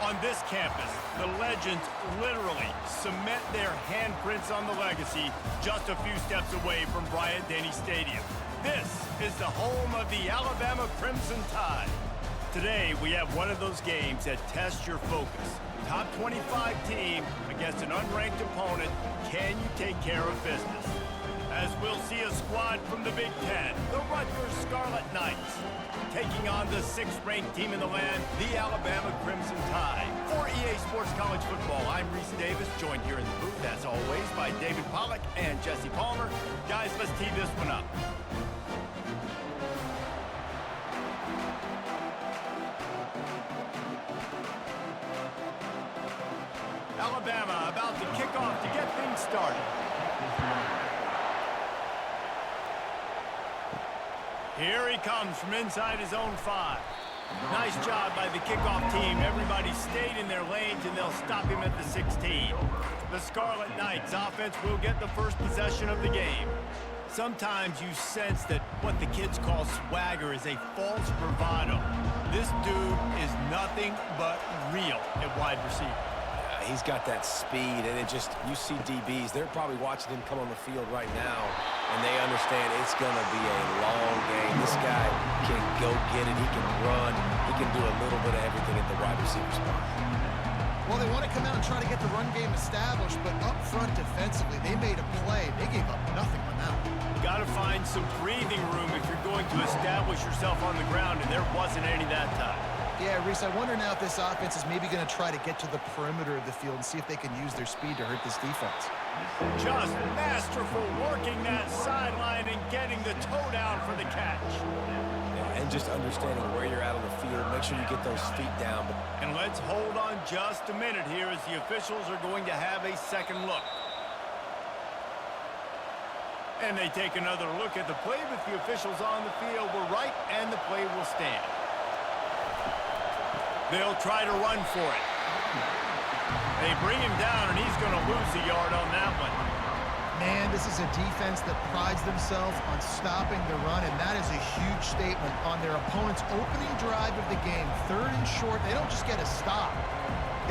On this campus, the legends literally cement their handprints on the legacy just a few steps away from Bryant-Denny Stadium. This is the home of the Alabama Crimson Tide. Today, we have one of those games that tests your focus. Top 25 team against an unranked opponent. Can you take care of business? As we'll see a squad from the Big Ten, the Rutgers Scarlet Knights, taking on the 6th-ranked team in the land, the Alabama Crimson Tide. For EA Sports College Football, I'm Reese Davis, joined here in the booth, as always, by David Pollack and Jesse Palmer. Guys, let's tee this one up. Alabama about to kick off to get things started. Here he comes from inside his own 5. Nice job by the kickoff team. Everybody stayed in their lanes, and they'll stop him at the 16. The Scarlet Knights offense will get the first possession of the game. Sometimes you sense that what the kids call swagger is a false bravado. This dude is nothing but real at wide receiver. He's got that speed, and you see DBs, they're probably watching him come on the field right now, and they understand it's going to be a long game. This guy can go get it, he can run, he can do a little bit of everything at the wide receiver spot. Well, they want to come out and try to get the run game established, but up front defensively, they made a play. They gave up nothing on that one. Got to find some breathing room if you're going to establish yourself on the ground, and there wasn't any that time. Yeah, Reese, I wonder now if this offense is maybe going to try to get to the perimeter of the field and see if they can use their speed to hurt this defense. Just masterful working that sideline and getting the toe down for the catch. Yeah, and just understanding where you're at on the field. Make sure you get those feet down. And let's hold on just a minute here as the officials are going to have a second look. And they take another look at the play, but the officials on the field were right, and the play will stand. They'll try to run for it. They bring him down, and he's going to lose a yard on that one. Man, this is a defense that prides themselves on stopping the run, and that is a huge statement on their opponent's opening drive of the game. 3rd and short, they don't just get a stop.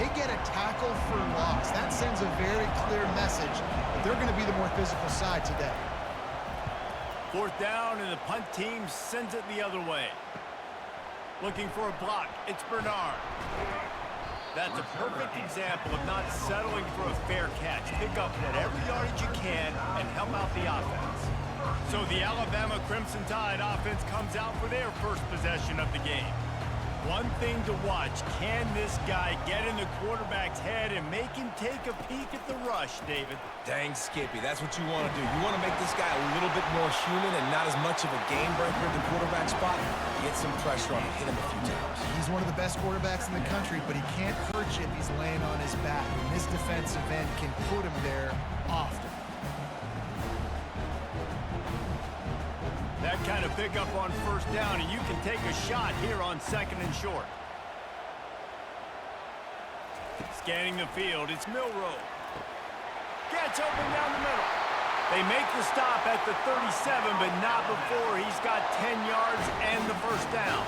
They get a tackle for loss. That sends a very clear message that they're going to be the more physical side today. 4th down, and the punt team sends it the other way. Looking for a block, it's Bernard. That's a perfect example of not settling for a fair catch. Pick up whatever yardage you can and help out the offense. So the Alabama Crimson Tide offense comes out for their first possession of the game. One thing to watch, can this guy get in the quarterback's head and make him take a peek at the rush, David? Dang, Skippy, that's what you want to do. You want to make this guy a little bit more human and not as much of a game breaker at the quarterback spot. Get some pressure on him, hit him a few times. He's one of the best quarterbacks in the country, but he can't hurt you if he's laying on his back. And this defensive end can put him there often. That kind of pickup on 1st down, and you can take a shot here on 2nd and short. Scanning the field, it's Milroe. Gets open down the middle. They make the stop at the 37, but not before he's got 10 yards and the 1st down.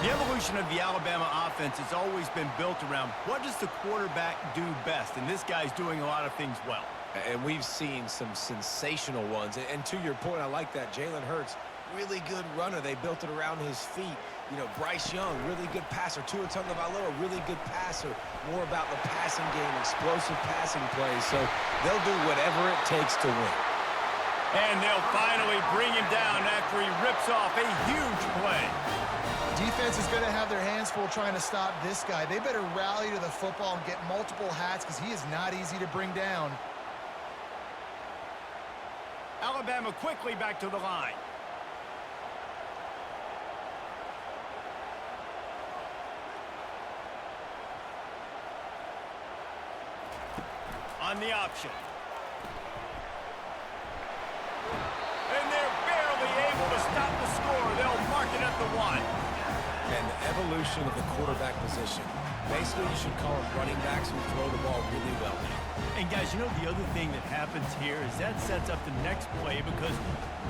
The evolution of the Alabama offense has always been built around what does the quarterback do best, and this guy's doing a lot of things well. And we've seen some sensational ones. And to your point, I like that. Jalen Hurts, really good runner. They built it around his feet. You know, Bryce Young, really good passer. Tua Tagovailoa, really good passer. More about the passing game, explosive passing plays. So they'll do whatever it takes to win. And they'll finally bring him down after he rips off a huge play. Defense is going to have their hands full trying to stop this guy. They better rally to the football and get multiple hats because he is not easy to bring down. Alabama quickly back to the line. On the option. And they're barely able to stop the score. They'll mark it at the 1. And the evolution of the quarterback position. Basically, you should call them running backs who throw the ball really well now. And guys, you know the other thing that happens here is that sets up the next play because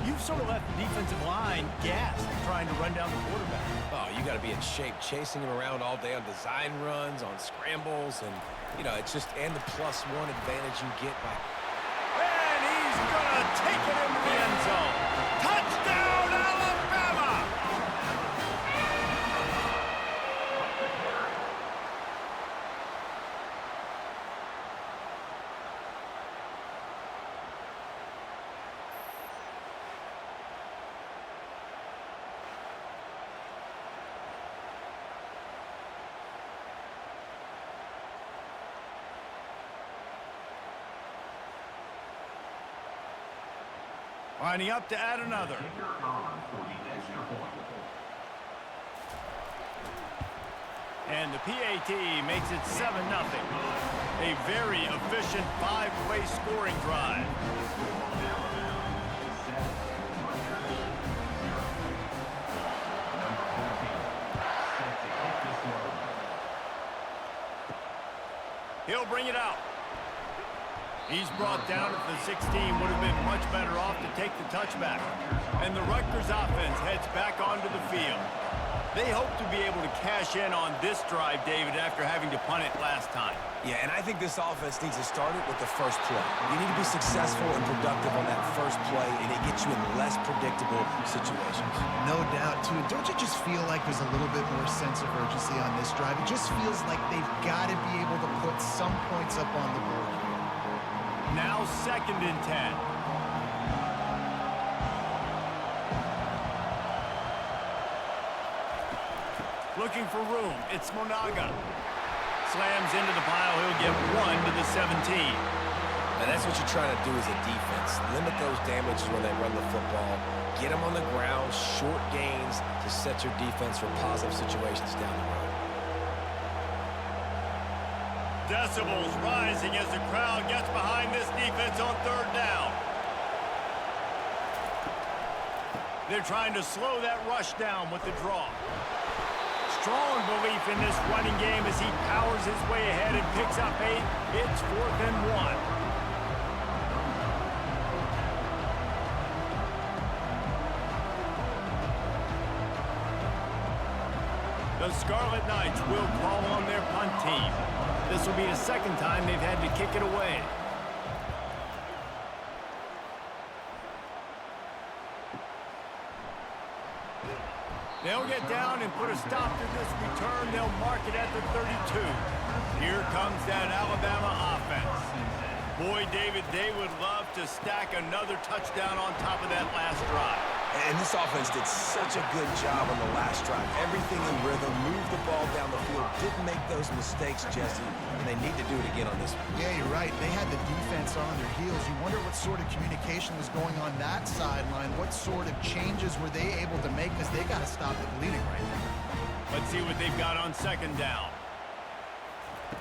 you've sort of left the defensive line gassed trying to run down the quarterback. Oh, you got to be in shape chasing him around all day on design runs, on scrambles, and, you know, it's just, and the +1 advantage you get by. And he's going to take it into the end zone. Touchdown, Alabama! Lining up to add another. And the PAT makes it 7-0. A very efficient 5-play scoring drive. He'll bring it out. He's brought down at the 16, would have been much better off to take the touchback. And the Rutgers offense heads back onto the field. They hope to be able to cash in on this drive, David, after having to punt it last time. Yeah, and I think this offense needs to start it with the first play. You need to be successful and productive on that first play, and it gets you in less predictable situations. No doubt, too. Don't you just feel like there's a little bit more sense of urgency on this drive? It just feels like they've got to be able to put some points up on the board. Now 2nd and 10. Looking for room. It's Monaga. Slams into the pile. He'll get 1 to the 17. And that's what you're trying to do as a defense. Limit those damages when they run the football. Get them on the ground, short gains to set your defense for positive situations down the road. Decibels rising as the crowd gets behind this defense on 3rd down. They're trying to slow that rush down with the draw. Strong belief in this running game as he powers his way ahead and picks up 8. It's 4th and 1. The Scarlet Knights will call on their punt team. This will be the 2nd time they've had to kick it away. They'll get down and put a stop to this return. They'll mark it at the 32. Here comes that Alabama offense. Boy, David, they would love to stack another touchdown on top of that last drive. And this offense did such a good job on the last drive. Everything in rhythm, moved the ball down the field, didn't make those mistakes, Jesse, and they need to do it again on this one. Yeah, you're right. They had the defense on their heels. You wonder what sort of communication was going on that sideline. What sort of changes were they able to make, because they got to stop the bleeding right now. Let's see what they've got on 2nd down.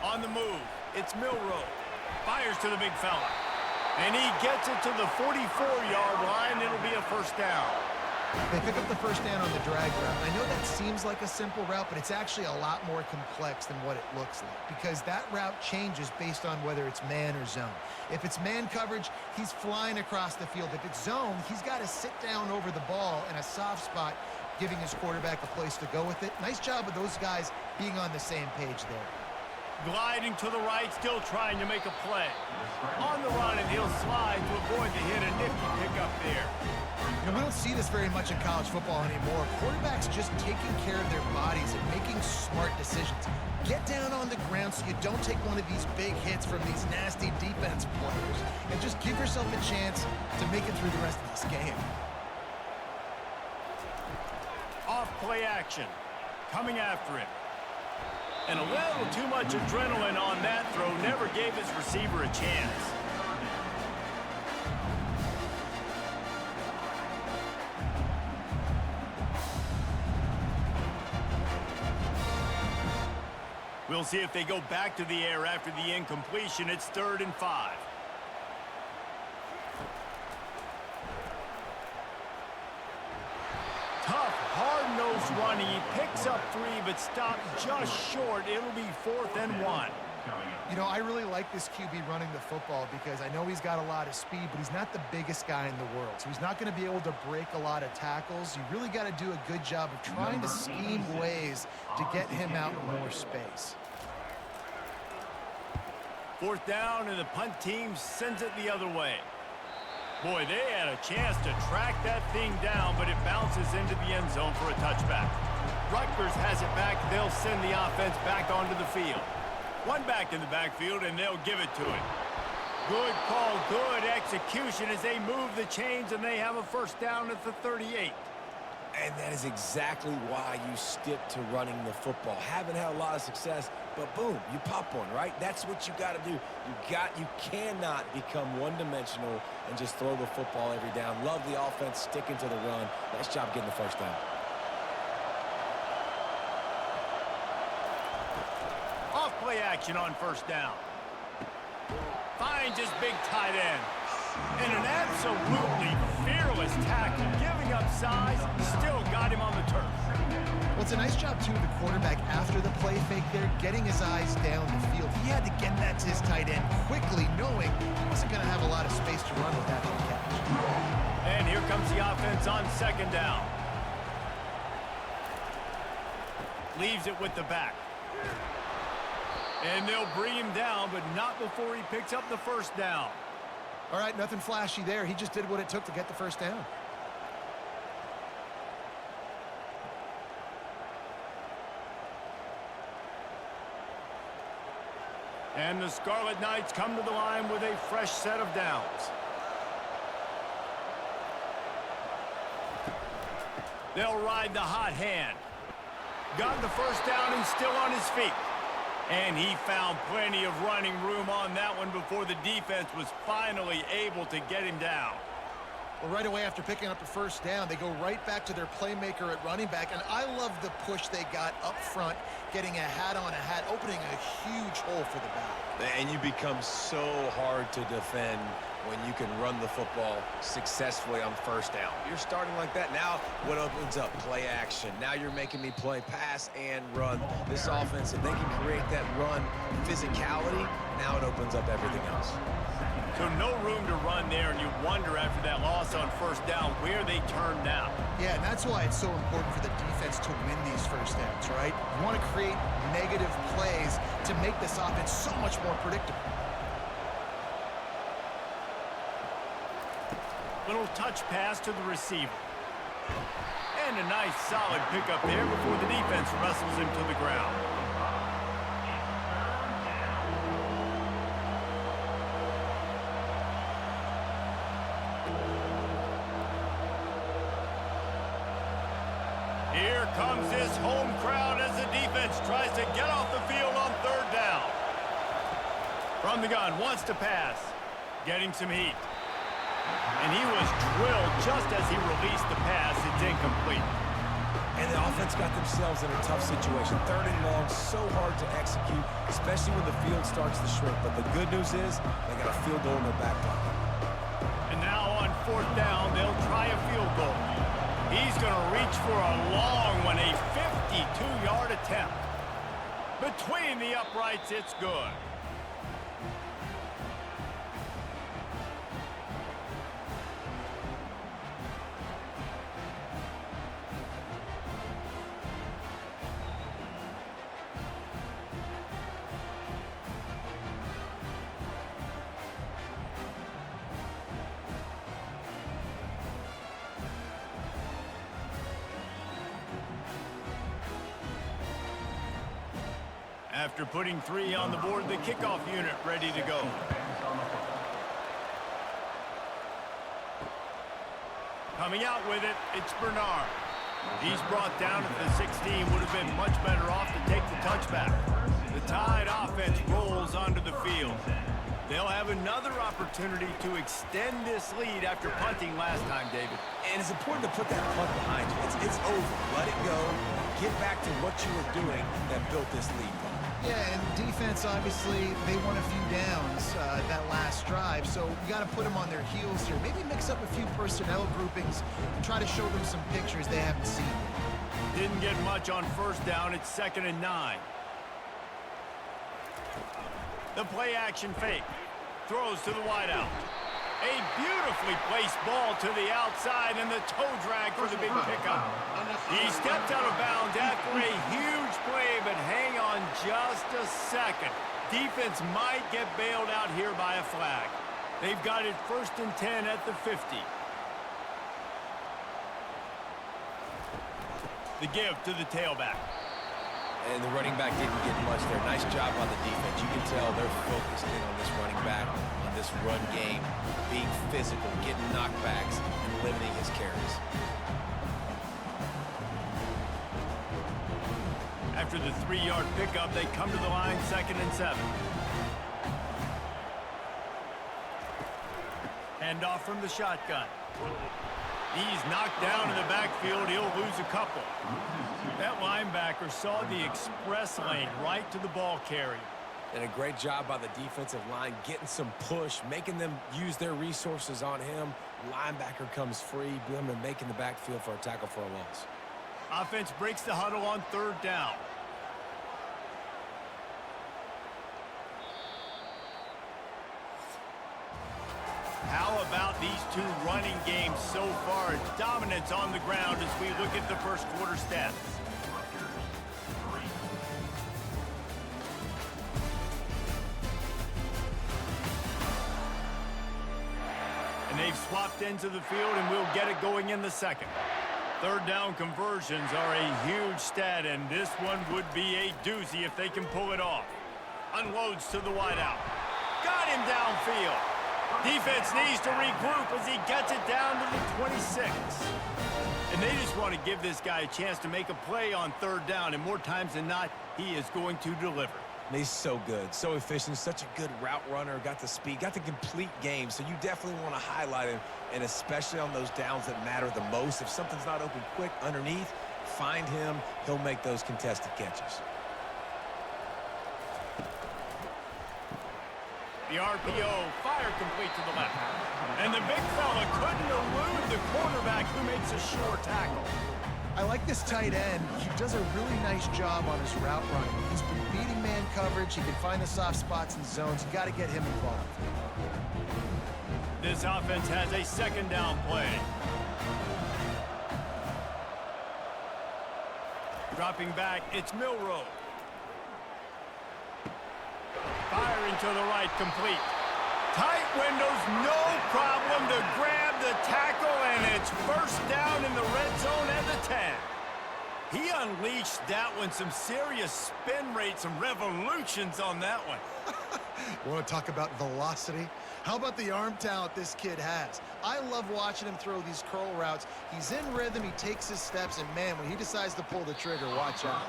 On the move, it's Milroe. Fires to the big fella. And he gets it to the 44-yard line. It'll be a 1st down. They pick up the 1st down on the drag route. I know that seems like a simple route, but it's actually a lot more complex than what it looks like, because that route changes based on whether it's man or zone. If it's man coverage, he's flying across the field. If it's zone, he's got to sit down over the ball in a soft spot, giving his quarterback a place to go with it. Nice job of those guys being on the same page there. Gliding to the right, still trying to make a play. On the run, and he'll slide to avoid the hit. A nifty pickup there. You know, we don't see this very much in college football anymore. Quarterbacks just taking care of their bodies and making smart decisions. Get down on the ground so you don't take one of these big hits from these nasty defense players. And just give yourself a chance to make it through the rest of this game. Off play action. Coming after it. And a little too much adrenaline on that throw. Never gave his receiver a chance. We'll see if they go back to the air after the incompletion. It's 3rd and 5. Tough, hard-nosed running. He picks up 3, but stopped just short. It'll be 4th and 1. You know, I really like this QB running the football because I know he's got a lot of speed, but he's not the biggest guy in the world. So he's not going to be able to break a lot of tackles. You really got to do a good job of trying to scheme ways to get him out in more space. Fourth down, and the punt team sends it the other way. Boy, they had a chance to track that thing down, but it bounces into the end zone for a touchback. Rutgers has it back. They'll send the offense back onto the field. One back in the backfield, and they'll give it to it. Good call, good execution as they move the chains, and they have a first down at the 38. And that is exactly why you stick to running the football. Haven't had a lot of success, but boom, you pop one, right? That's what you got to do. You cannot become one-dimensional and just throw the football every down. Love the offense sticking to the run. Nice job getting the first down. Off play action on first down. Finds his big tight end. And an absolutely fearless tackle, giving up size, still got him on the turf. Well, it's a nice job, too, of the quarterback after the play fake there, getting his eyes down the field. He had to get that to his tight end quickly, knowing he wasn't going to have a lot of space to run with that big catch. And here comes the offense on second down. Leaves it with the back. And they'll bring him down, but not before he picks up the first down. All right, nothing flashy there. He just did what it took to get the first down. And the Scarlet Knights come to the line with a fresh set of downs. They'll ride the hot hand. Got the first down and still on his feet. And he found plenty of running room on that one before the defense was finally able to get him down. Well, right away after picking up the first down, they go right back to their playmaker at running back. And I love the push they got up front, getting a hat on a hat, opening a huge hole for the back. And you become so hard to defend when you can run the football successfully on first down. You're starting like that. Now what opens up? Play action. Now you're making me play pass and run. This offense, if they can create that run physicality, now it opens up everything else. So no room to run there, and you wonder after that loss on first down where they turn now. Yeah, and that's why it's so important for the defense to win these first downs, right? You want to create negative plays to make this offense so much more predictable. Little touch pass to the receiver. And a nice solid pickup there before the defense wrestles him to the ground. Here comes this home crowd as the defense tries to get off the field on third down. From the gun, wants to pass. Getting some heat. And he was drilled just as he released the pass. It's incomplete. And the offense got themselves in a tough situation. Third and long, so hard to execute, especially when the field starts to shrink. But the good news is they got a field goal in their back pocket. And now on fourth down, they'll try a field goal. He's going to reach for a long one, a 52-yard attempt. Between the uprights, it's good. After putting 3 on the board, the kickoff unit ready to go. Coming out with it, it's Bernard. He's brought down at the 16, would have been much better off to take the touchback. The Tide offense rolls onto the field. They'll have another opportunity to extend this lead after punting last time, David. And it's important to put that punt behind you. It's over. Let it go. Get back to what you were doing that built this lead. Yeah, and defense, obviously, they won a few downs that last drive, so you got to put them on their heels here. Maybe mix up a few personnel groupings and try to show them some pictures they haven't seen. Didn't get much on first down. It's 2nd and 9. The play action fake. Throws to the wideout. A beautifully placed ball to the outside and the toe drag for the big pickup. He stepped out of bounds after a huge play, but hang on just a second. Defense might get bailed out here by a flag. They've got it 1st and 10 at the 50. The give to the tailback. And the running back didn't get much there. Nice job on the defense. You can tell they're focused in on this running back, on this run game, being physical, getting knockbacks, and limiting his carries. After the 3-yard pickup, they come to the line 2nd and 7. Handoff from the shotgun. He's knocked down in the backfield. He'll lose a couple. That linebacker saw the express lane right to the ball carrier. And a great job by the defensive line, getting some push, making them use their resources on him. Linebacker comes free, boom, and making the backfield for a tackle for a loss. Offense breaks the huddle on 3rd down. How about these two running games so far? Dominance on the ground as we look at the first quarter stats. And they've swapped into the field, and we'll get it going in the second. 3rd down conversions are a huge stat, and this one would be a doozy if they can pull it off. Unloads to the wideout. Got him downfield. Defense needs to regroup as he gets it down to the 26. And they just want to give this guy a chance to make a play on 3rd down, and more times than not, he is going to deliver. He's so good, so efficient, such a good route runner, got the speed, got the complete game, so you definitely want to highlight him, and especially on those downs that matter the most. If something's not open quick underneath, find him, he'll make those contested catches. The RPO, fire complete to the left. And the big fella couldn't elude the cornerback who makes a sure tackle. I like this tight end. He does a really nice job on his route running. He's been beating man coverage. He can find the soft spots and zones. You got to get him involved. This offense has a 2nd down play. Dropping back, it's Milroe. Firing to the right, complete. Tight windows, no problem to grab the tackle, and it's 1st down in the red zone at the 10. He unleashed that one, some serious spin rates, some revolutions on that one. You want to talk about velocity? How about the arm talent this kid has? I love watching him throw these curl routes. He's in rhythm, he takes his steps, and man, when he decides to pull the trigger, watch out.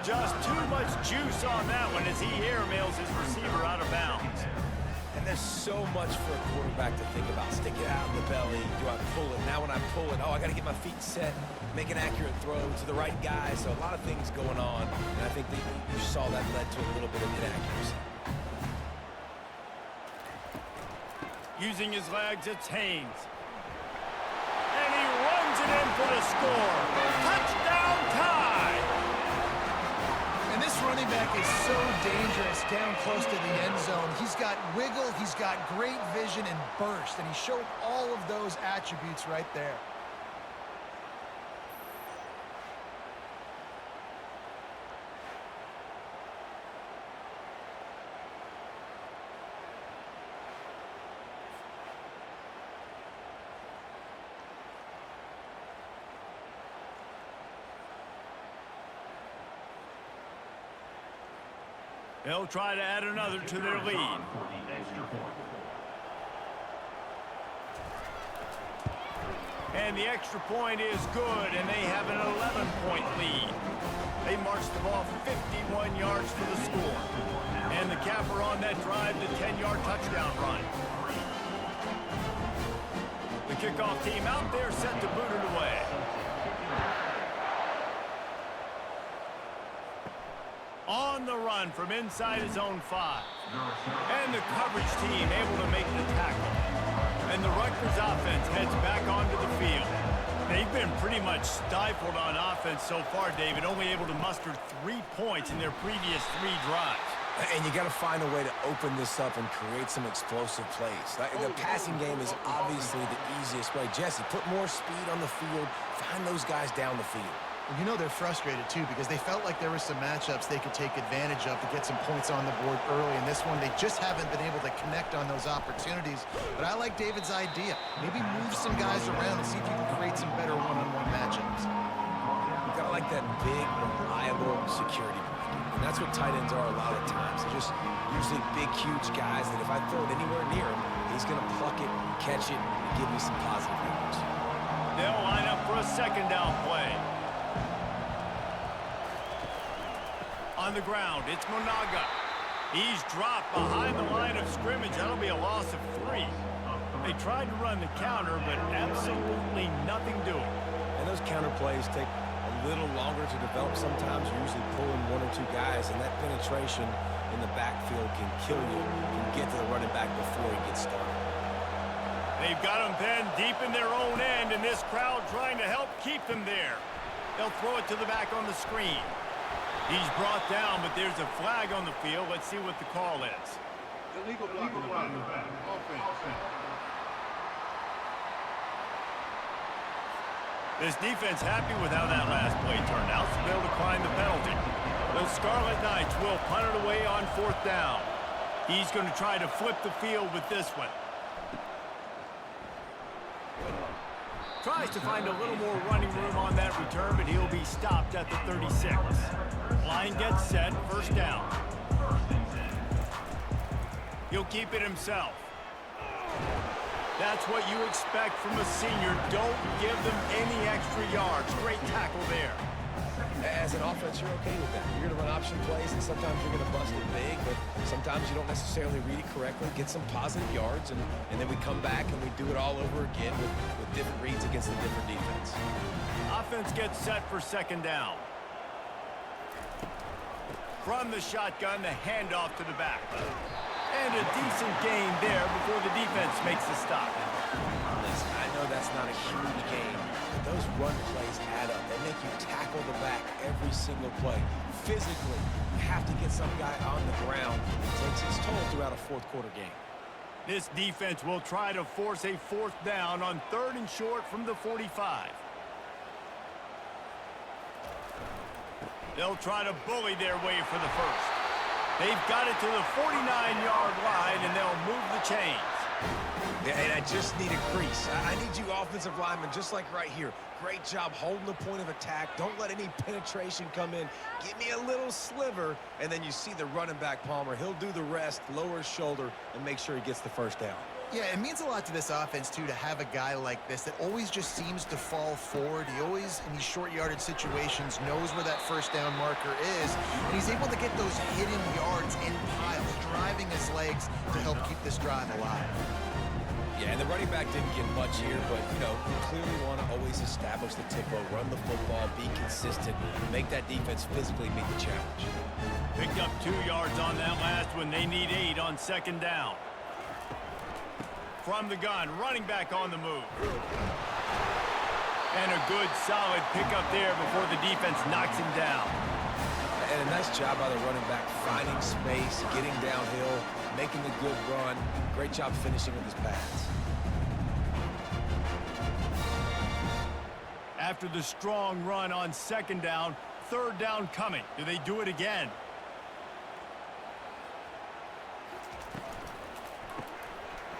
Just too much juice on that one as he airmails his receiver out of bounds. And there's so much for a quarterback to think about. Stick it out in the belly. Do I pull it? Now when I pull it, oh, I got to get my feet set, make an accurate throw to the right guy. So a lot of things going on, and I think that you saw that led to a little bit of inaccuracy. Using his legs, it's Haynes. And he runs it in for the score. Touchdown tie! And this running back is so dangerous down close to the end zone. He's got wiggle, he's got great vision and burst, and he showed all of those attributes right there. They'll try to add another to their lead. And the extra point is good, and they have an 11-point lead. They march the ball 51 yards to the score. And the capper on that drive, the 10-yard touchdown run. The kickoff team out there set to boot it away. On the run from inside his own 5. And the coverage team able to make the tackle. And the Rutgers offense heads back onto the field. They've been pretty much stifled on offense so far, David, only able to muster 3 points in their previous 3 drives. And you got to find a way to open this up and create some explosive plays. Like, the passing game is obviously the easiest way. Jesse, put more speed on the field. Find those guys down the field. And you know they're frustrated, too, because they felt like there were some matchups they could take advantage of to get some points on the board early. In this one, they just haven't been able to connect on those opportunities. But I like David's idea. Maybe move some guys around and see if you can create some better one-on-one matchups. You got to like that big, reliable security blanket. And that's what tight ends are a lot of times. They're just usually big, huge guys that if I throw it anywhere near him, he's going to pluck it, catch it, and give me some positive yards. They'll line up for a second down play. On the ground, it's Monaga. He's dropped behind the line of scrimmage. That'll be a loss of 3. They tried to run the counter, but absolutely nothing doing. And those counter plays take a little longer to develop sometimes. You're usually pulling 1 or 2 guys, and that penetration in the backfield can kill you. You can get to the running back before he gets started. They've got him pinned deep in their own end, and this crowd trying to help keep them there. They'll throw it to the back on the screen. He's brought down, but there's a flag on the field. Let's see what the call is. Illegal blocking. Offense. This defense happy with how that last play turned out, so they'll decline the penalty. The Scarlet Knights will punt it away on 4th down. He's going to try to flip the field with this one. Tries to find a little more running room on that return, but he'll be stopped at the 36. Line gets set, 1st down. He'll keep it himself. That's what you expect from a senior. Don't give them any extra yards. Great tackle there. As an offense, you're okay with that. You're going to run option plays, and sometimes you're going to bust it big, but sometimes you don't necessarily read it correctly, get some positive yards, and then we come back and we do it all over again with different reads against a different defense. Offense gets set for 2nd down. From the shotgun, the handoff to the back. And a decent gain there before the defense makes the stop. Listen, I know that's not a huge game, but those run plays add up. They make you tackle the back every single play. Physically, you have to get some guy on the ground. It takes its toll throughout a 4th quarter game. This defense will try to force a 4th down on 3rd and short from the 45. They'll try to bully their way for the 1st. They've got it to the 49-yard line, and they'll move the chains. Yeah, and I just need a crease. I need you offensive linemen, just like right here. Great job holding the point of attack. Don't let any penetration come in. Give me a little sliver, and then you see the running back, Palmer. He'll do the rest, lower his shoulder, and make sure he gets the 1st down. Yeah, it means a lot to this offense, too, to have a guy like this that always just seems to fall forward. He always, in these short yardage situations, knows where that 1st down marker is, and he's able to get those hidden yards in piles, driving his legs to help keep this drive alive. Yeah, and the running back didn't get much here, but, you know, you clearly want to always establish the tempo, run the football, be consistent, make that defense physically meet the challenge. Picked up 2 yards on that last one. They need 8 on 2nd down. From the gun, running back on the move. And a good, solid pickup there before the defense knocks him down. And a nice job by the running back, finding space, getting downhill, making a good run. Great job finishing with his pass. After the strong run on 2nd down, 3rd down coming. Do they do it again?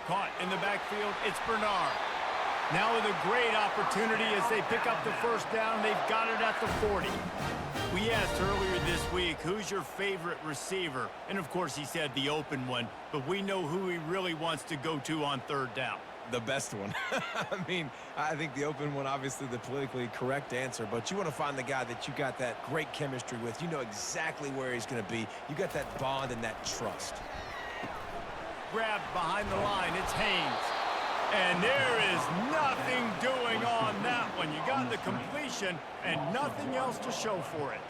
Caught in the backfield, it's Bernard. Now with a great opportunity as they pick up the 1st down. They've got it at the 40. We asked earlier this week, who's your favorite receiver? And of course he said the open one, but we know who he really wants to go to on 3rd down. The best one. I mean, I think the open one, obviously the politically correct answer, but you want to find the guy that you got that great chemistry with. You know exactly where he's going to be. You got that bond and that trust. Grabbed behind the line, it's Haynes. And there is nothing doing on that one. You got the completion and nothing else to show for it.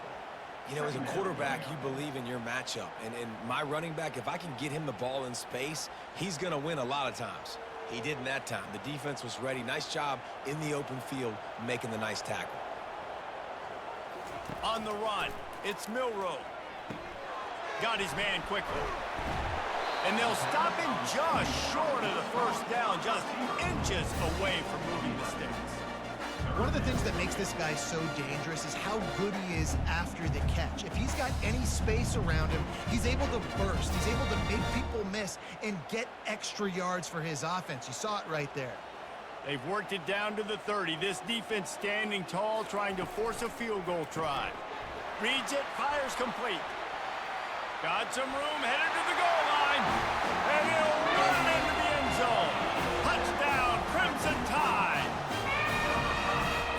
You know, as a quarterback, you believe in your matchup. And my running back, if I can get him the ball in space, he's going to win a lot of times. He didn't that time. The defense was ready. Nice job in the open field making the nice tackle. On the run, it's Milroe. got his man quickly. And they'll stop him just short of the first down, just inches away from moving the sticks. One of the things that makes this guy so dangerous is how good he is after the catch. If he's got any space around him, he's able to burst. He's able to make people miss and get extra yards for his offense. You saw it right there. They've worked it down to the 30. This defense standing tall, trying to force a field goal try. Reads it, fires complete. Got some room, headed to the goal line. And he'll run into the end zone. Touchdown, Crimson Tide.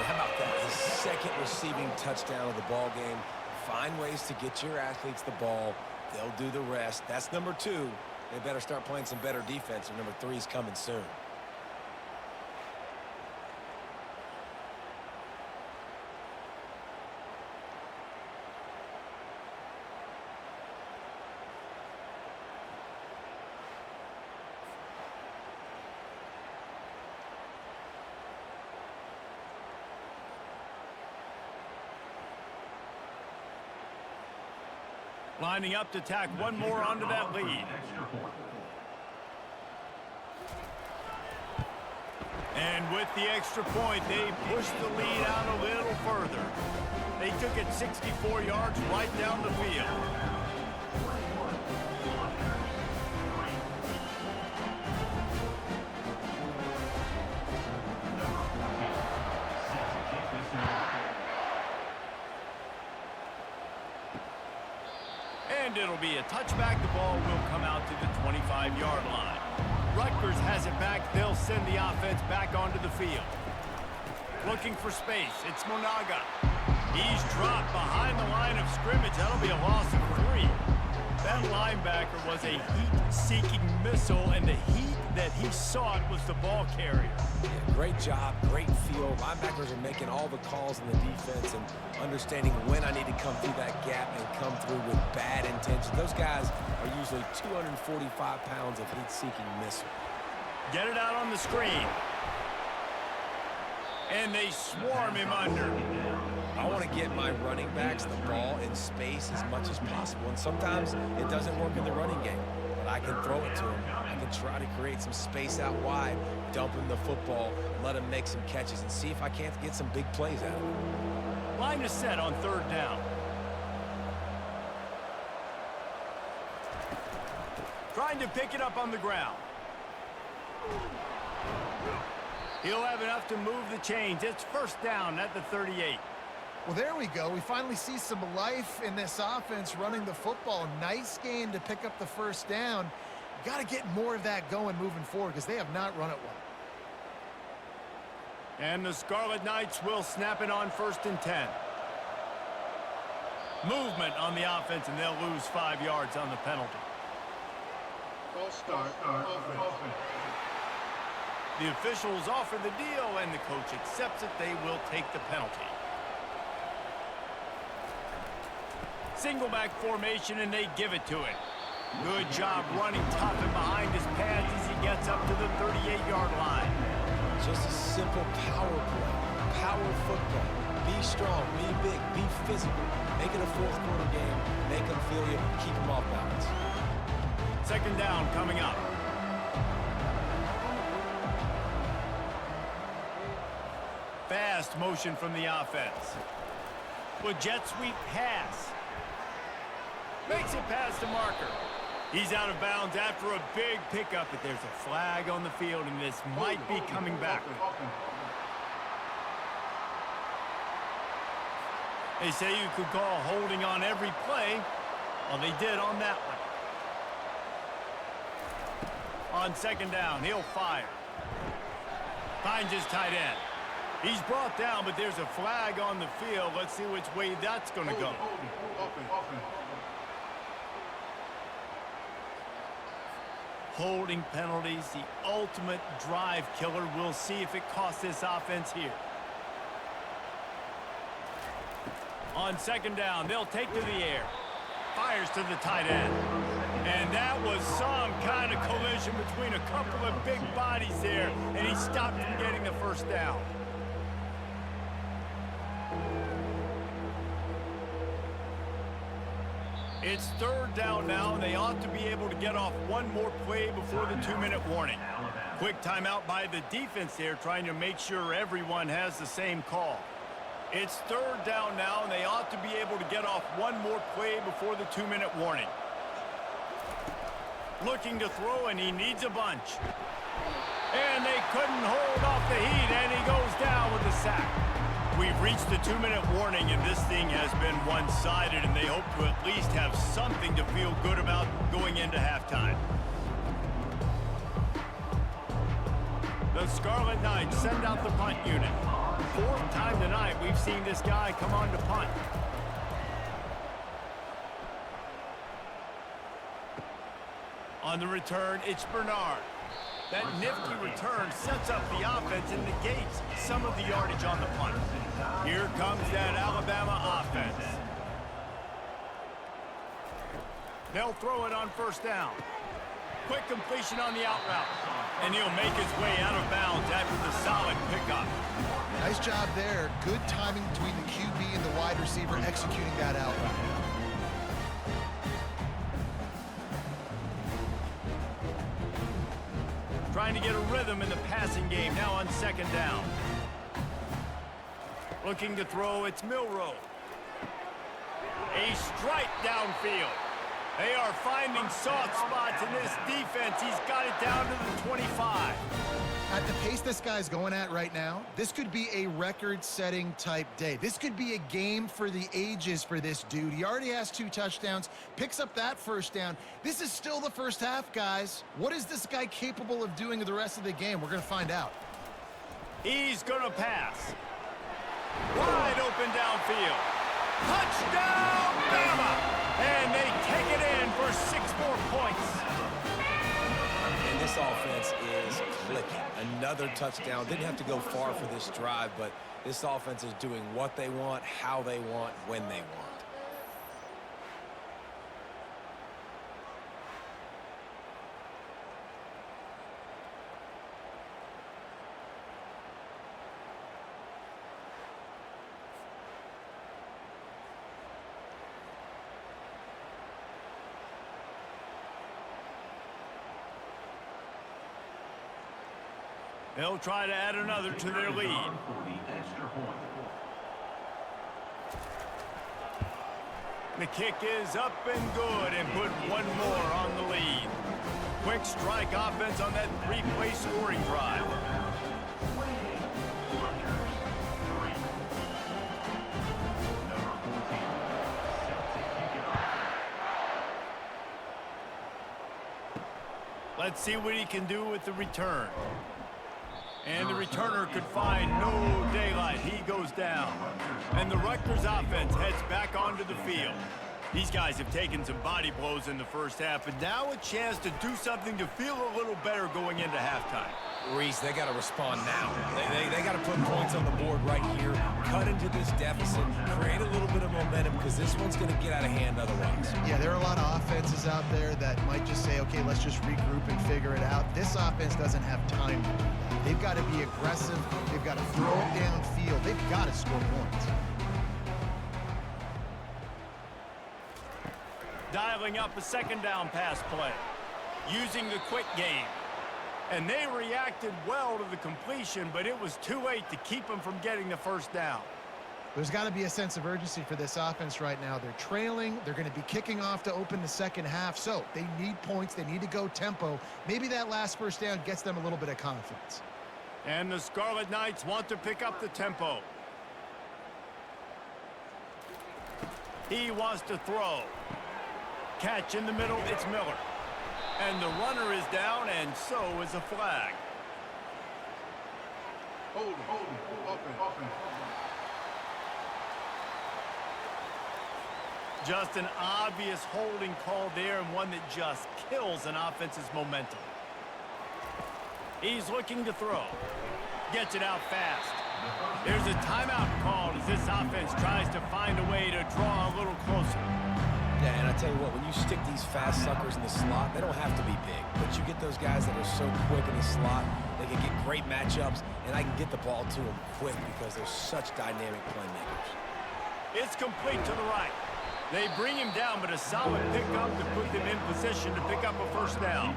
How about that? His second receiving touchdown of the ball game. Find ways to get your athletes the ball. They'll do the rest. That's number 2. They better start playing some better defense, or number 3 is coming soon. Lining up to tack one more onto that lead. And with the extra point, they pushed the lead out a little further. They took it 64 yards right down the field. And it'll be a touchback. The ball will come out to the 25-yard line. Rutgers has it back. They'll send the offense back onto the field. Looking for space. It's Monaga. He's dropped behind the line of scrimmage. That'll be a loss of 3. That linebacker was a heat-seeking missile, and the heat that he sought was the ball carrier. Yeah, great job, great feel. Linebackers are making all the calls in the defense and understanding when I need to come through that gap and come through with bad intentions. Those guys are usually 245 pounds of heat-seeking missile. Get it out on the screen. And they swarm him under. I want to get my running backs the ball in space as much as possible. And sometimes it doesn't work in the running game. But I can throw it to him. I can try to create some space out wide, dump him the football, let him make some catches, and see if I can't get some big plays out of him. Line is set on 3rd down. Trying to pick it up on the ground. He'll have enough to move the chains. It's 1st down at the 38. Well, there we go. We finally see some life in this offense running the football. Nice game to pick up the 1st down. Got to get more of that going moving forward because they have not run it well. And the Scarlet Knights will snap it on 1st and 10. Movement on the offense, and they'll lose 5 yards on the penalty. False start. Offense. The officials offer the deal, and the coach accepts it. They will take the penalty. Single back formation, and they give it to it. Good job running tough and behind his pads as he gets up to the 38-yard line. Just a simple power play, power football. Be strong, be big, be physical. Make it a 4th quarter game. Make them feel you, keep them off balance. 2nd down coming up. Fast motion from the offense. With jet sweep pass. Makes it past the marker. He's out of bounds after a big pickup, but there's a flag on the field, and this might be coming back. They say you could call holding on every play. Well, they did on that one. On 2nd down, he'll fire. Finds his tight end. He's brought down, but there's a flag on the field. Let's see which way that's going to go. Holding penalties, the ultimate drive killer. We'll see if it costs this offense here. On 2nd down, they'll take to the air. Fires to the tight end. And that was some kind of collision between a couple of big bodies there, and he stopped from getting the 1st down. It's third down now, and they ought to be able to get off one more play before the 2-minute warning. Quick timeout by the defense there, trying to make sure everyone has the same call. It's third down now, and they ought to be able to get off one more play before the 2-minute warning. Looking to throw, and he needs a bunch. And they couldn't hold off the heat, and he goes down with a sack. We've reached the 2-minute warning, and this thing has been one-sided, and they hope to at least have something to feel good about going into halftime. The Scarlet Knights send out the punt unit. Fourth time tonight we've seen this guy come on to punt. On the return, it's Bernard. That nifty return sets up the offense and negates some of the yardage on the punt. Here comes that Alabama offense. They'll throw it on first down. Quick completion on the out route. And he'll make his way out of bounds after the solid pickup. Nice job there. Good timing between the QB and the wide receiver executing that out route. Trying to get a rhythm in the passing game now on second down. Looking to throw, it's Milroe. A strike downfield. They are finding soft spots in this defense. He's got it down to the 25. At the pace this guy's going at right now, this could be a record-setting type day. This could be a game for the ages for this dude. He already has 2 touchdowns, picks up that first down. This is still the first half, guys. What is this guy capable of doing the rest of the game? We're going to find out. He's going to pass. Wide open downfield. Touchdown, Bama! And they take it in for 6 more points. And this offense is clicking. Another touchdown. Didn't have to go far for this drive, but this offense is doing what they want, how they want, when they want. They'll try to add another to their lead. The kick is up and good and put one more on the lead. Quick strike offense on that 3-play scoring drive. Let's see what he can do with the return. And the returner could find no daylight. He goes down. And the Rutgers offense heads back onto the field. These guys have taken some body blows in the first half, and now a chance to do something to feel a little better going into halftime. Reese, they got to respond now. They got to put points on the board right here, cut into this deficit, create a little bit of momentum, because this one's going to get out of hand otherwise. Yeah, there are a lot of offenses out there that might just say, okay, let's just regroup and figure it out. This offense doesn't have time to do that. They've got to be aggressive. They've got to throw it downfield. They've got to score points. Dialing up a second down pass play, using the quick game. And they reacted well to the completion, but it was too late to keep them from getting the first down. There's got to be a sense of urgency for this offense right now. They're trailing. They're going to be kicking off to open the second half. So they need points. They need to go tempo. Maybe that last first down gets them a little bit of confidence. And the Scarlet Knights want to pick up the tempo. He wants to throw. Catch in the middle, it's Miller. And the runner is down, and so is a flag. Holding, offense. Just an obvious holding call there, and one that just kills an offense's momentum. He's looking to throw. Gets it out fast. There's a timeout called as this offense tries to find a way to draw a little closer. Yeah, and I tell you what, when you stick these fast suckers in the slot, they don't have to be big. But you get those guys that are so quick in the slot, they can get great matchups, and I can get the ball to them quick because they're such dynamic playmakers. It's complete to the right. They bring him down, but a solid pickup to put them in position to pick up a first down.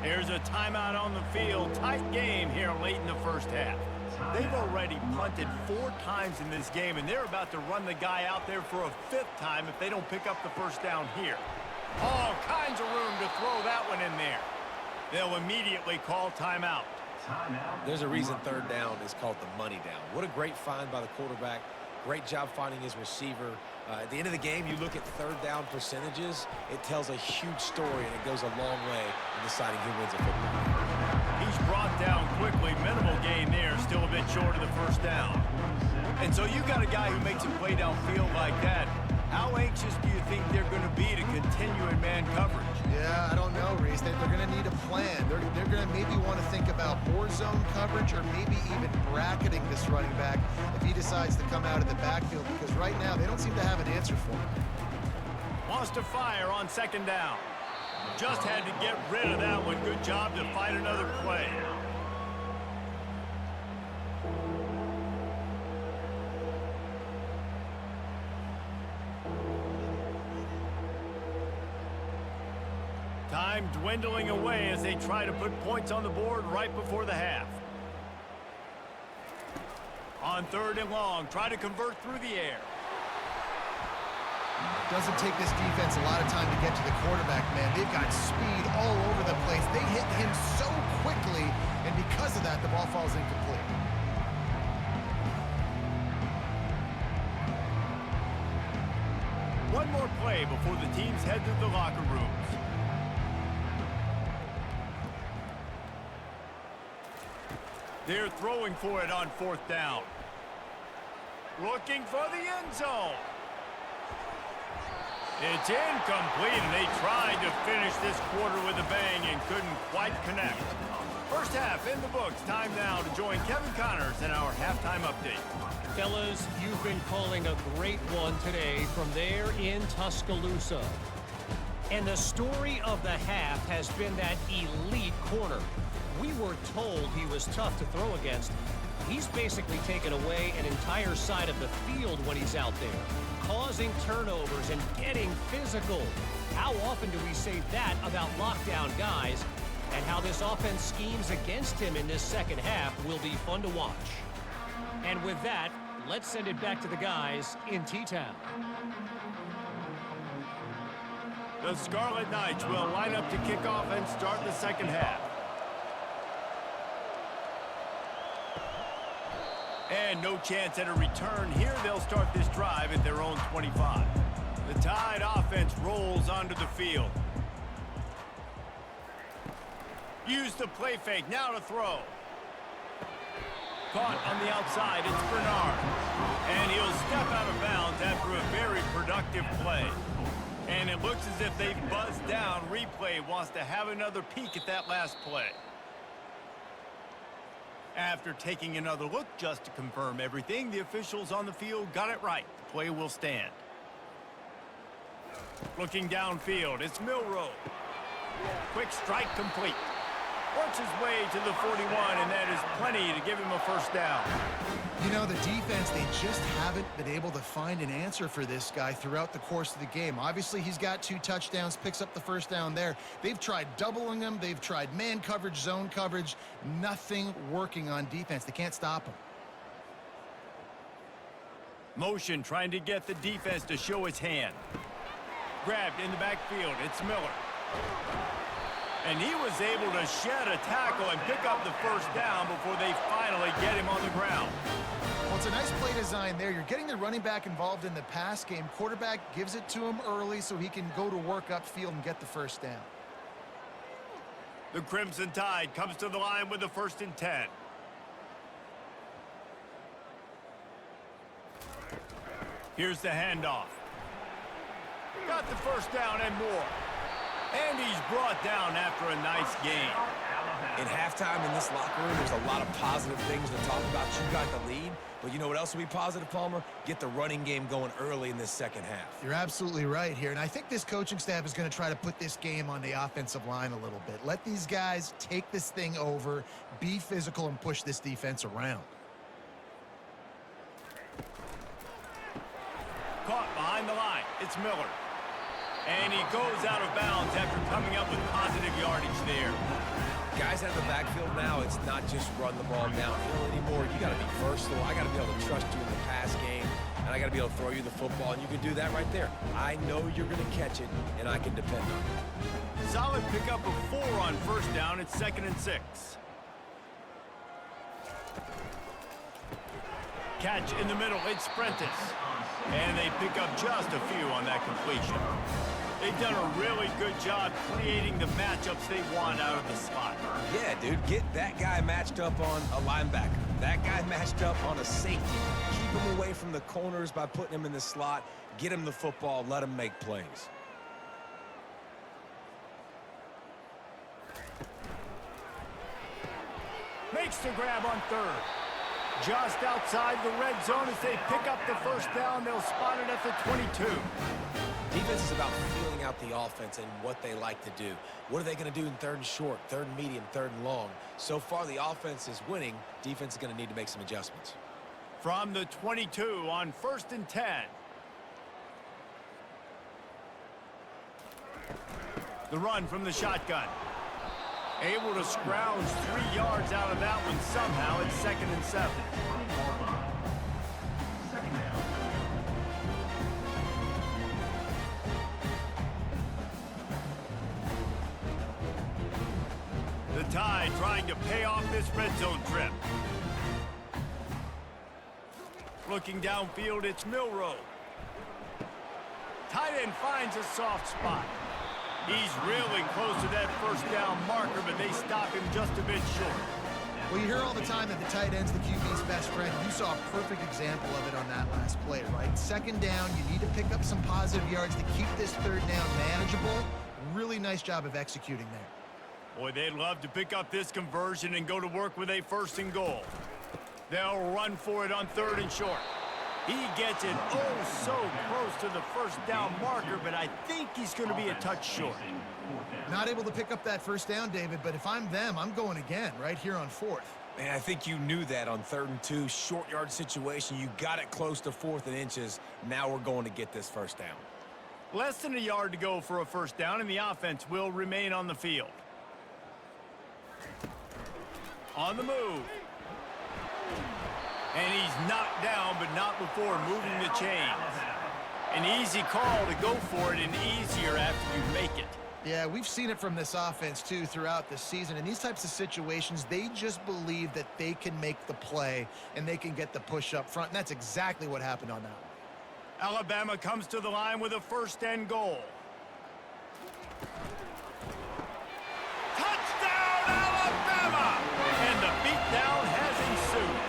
Here's a timeout on the field. Tight game here late in the first half. They've already punted 4 times in this game, and they're about to run the guy out there for a 5th time if they don't pick up the first down here. All kinds of room to throw that one in there. They'll immediately call timeout. There's a reason third down is called the money down. What a great find by the quarterback. Great job finding his receiver. At the end of the game, you look at third down percentages. It tells a huge story, and it goes a long way in deciding who wins a football game. He's brought down quickly. Minimal gain there. Still a bit short of the first down. And so you got a guy who makes a play downfield like that. How anxious do you think they're going to be to continue in man coverage? Yeah, I don't know, Reese. They're going to need a plan. They're going to maybe want to think about more zone coverage or maybe even bracketing this running back if he decides to come out of the backfield, because right now they don't seem to have an answer for him. Wants to fire on second down. Just had to get rid of that one. Good job to find another play. Time dwindling away as they try to put points on the board right before the half. On 3rd and long, try to convert through the air. Doesn't take this defense a lot of time to get to the quarterback, man. They've got speed all over the place. They hit him so quickly, and because of that, the ball falls incomplete. One more play before the teams head to the locker rooms. They're throwing for it on 4th down. Looking for the end zone. It's incomplete, and they tried to finish this quarter with a bang and couldn't quite connect. First half in the books. Time now to join Kevin Connors in our halftime update. Fellas, you've been calling a great one today from there in Tuscaloosa. And the story of the half has been that elite corner. We were told he was tough to throw against. He's basically taken away an entire side of the field when he's out there, causing turnovers and getting physical. How often do we say that about lockdown guys? And how this offense schemes against him in this second half will be fun to watch. And with that, let's send it back to the guys in T-Town. The Scarlet Knights will line up to kick off and start the second half. And no chance at a return here. They'll start this drive at their own 25. The Tide offense rolls onto the field. Use the play fake. Now to throw. Caught on the outside. It's Bernard. And he'll step out of bounds after a very productive play. And it looks as if they've buzzed down. Replay wants to have another peek at that last play. After taking another look just to confirm everything, the officials on the field got it right. The play will stand. Looking downfield, it's Milroe. Quick strike complete. Works his way to the 41, and that is plenty to give him a first down. You know, the defense, they just haven't been able to find an answer for this guy throughout the course of the game. Obviously, he's got 2 touchdowns, picks up the first down there. They've tried doubling him. They've tried man coverage, zone coverage. Nothing working on defense. They can't stop him. Motion trying to get the defense to show its hand. Grabbed in the backfield. It's Miller. And he was able to shed a tackle and pick up the first down before they finally get him on the ground. Well, it's a nice play design there. You're getting the running back involved in the pass game. Quarterback gives it to him early so he can go to work upfield and get the first down. The Crimson Tide comes to the line with the 1st and 10. Here's the handoff. Got the first down and more. And he's brought down after a nice gain. In halftime in this locker room, there's a lot of positive things to talk about. You got the lead, but you know what else will be positive, Palmer? Get the running game going early in this second half. You're absolutely right here, and I think this coaching staff is going to try to put this game on the offensive line a little bit. Let these guys take this thing over, be physical, and push this defense around. Caught behind behind the line. It's Miller. And he goes out of bounds after coming up with positive yardage there. Guys out of the backfield now, it's not just run the ball downhill anymore. You got to be versatile. I got to be able to trust you in the pass game, and I got to be able to throw you the football, and you can do that right there. I know you're going to catch it, and I can depend on it. Solid pickup of 4 on first down. It's 2nd and 6. Catch in the middle. It's Prentice. And they pick up just a few on that completion. They've done a really good job creating the matchups they want out of the slot. Yeah, dude, get that guy matched up on a linebacker. That guy matched up on a safety. Keep him away from the corners by putting him in the slot. Get him the football. Let him make plays. Makes the grab on 3rd. Just outside the red zone as they pick up the first down. They'll spot it at the 22. Defense is about feeling out the offense and what they like to do. What are they going to do in 3rd and short, 3rd and medium, 3rd and long? So far, the offense is winning. Defense is going to need to make some adjustments. From the 22 on 1st and 10. The run from the shotgun. Able to scrounge 3 yards out of that one somehow. It's 2nd and 7. The Tide trying to pay off this red zone trip. Looking downfield, it's Milroe. Tight end finds a soft spot. He's really close to that first down marker, but they stop him just a bit short. Well, you hear all the time that the tight end's the QB's best friend. You saw a perfect example of it on that last play, right? 2nd down, you need to pick up some positive yards to keep this 3rd down manageable. Really nice job of executing there. Boy, they'd love to pick up this conversion and go to work with a 1st and goal. They'll run for it on 3rd and short. He gets it so close to the first down marker, but I think he's going to be a touch short. Not able to pick up that first down, David, but if I'm them, I'm going again right here on 4th. Man, I think you knew that on 3rd and 2, short yard situation. You got it close to 4th and inches. Now we're going to get this first down. Less than a yard to go for a first down, and the offense will remain on the field. On the move. And he's knocked down, but not before moving the chains. An easy call to go for it, and easier after you make it. Yeah, we've seen it from this offense, too, throughout the season. In these types of situations, they just believe that they can make the play and they can get the push up front, and that's exactly what happened on that one. Alabama comes to the line with a 1st and goal. Touchdown, Alabama! And the beatdown has ensued.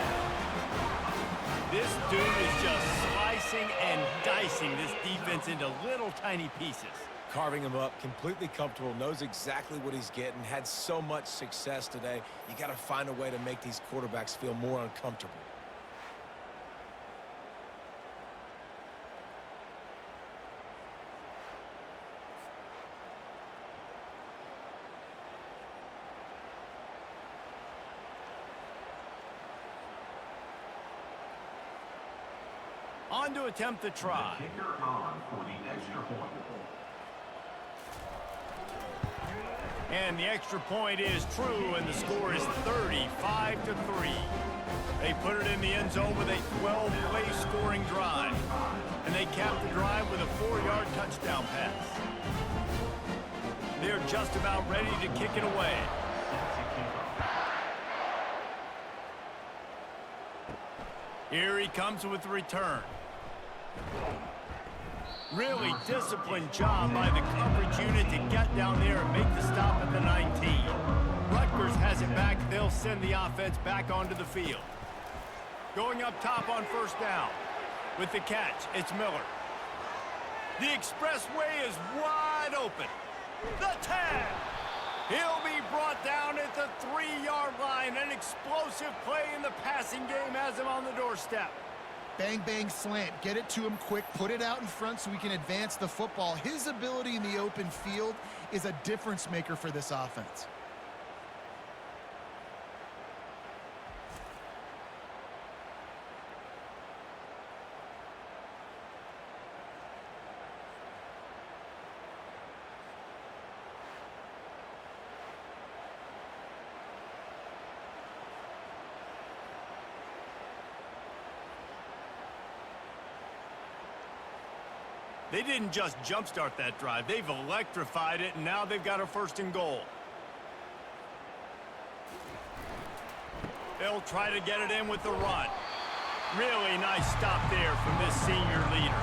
This dude is just slicing and dicing this defense into little tiny pieces. Carving him up, completely comfortable, knows exactly what he's getting, had so much success today. You got to find a way to make these quarterbacks feel more uncomfortable. On to attempt the try. And the extra point is true, and the score is 35-3. They put it in the end zone with a 12-play scoring drive. And they cap the drive with a 4-yard touchdown pass. They're just about ready to kick it away. Here he comes with the return. Really disciplined job by the coverage unit to get down there and make the stop at the 19. Rutgers has it back. They'll send the offense back onto the field. Going up top on first down. With the catch, it's Miller. The expressway is wide open. The tag. He'll be brought down at the 3-yard line. An explosive play in the passing game has him on the doorstep. Bang, bang, slant. Get it to him quick. Put it out in front so we can advance the football. His ability in the open field is a difference maker for this offense. They didn't just jumpstart that drive. They've electrified it, and now they've got a 1st and goal. They'll try to get it in with the run. Really nice stop there from this senior leader.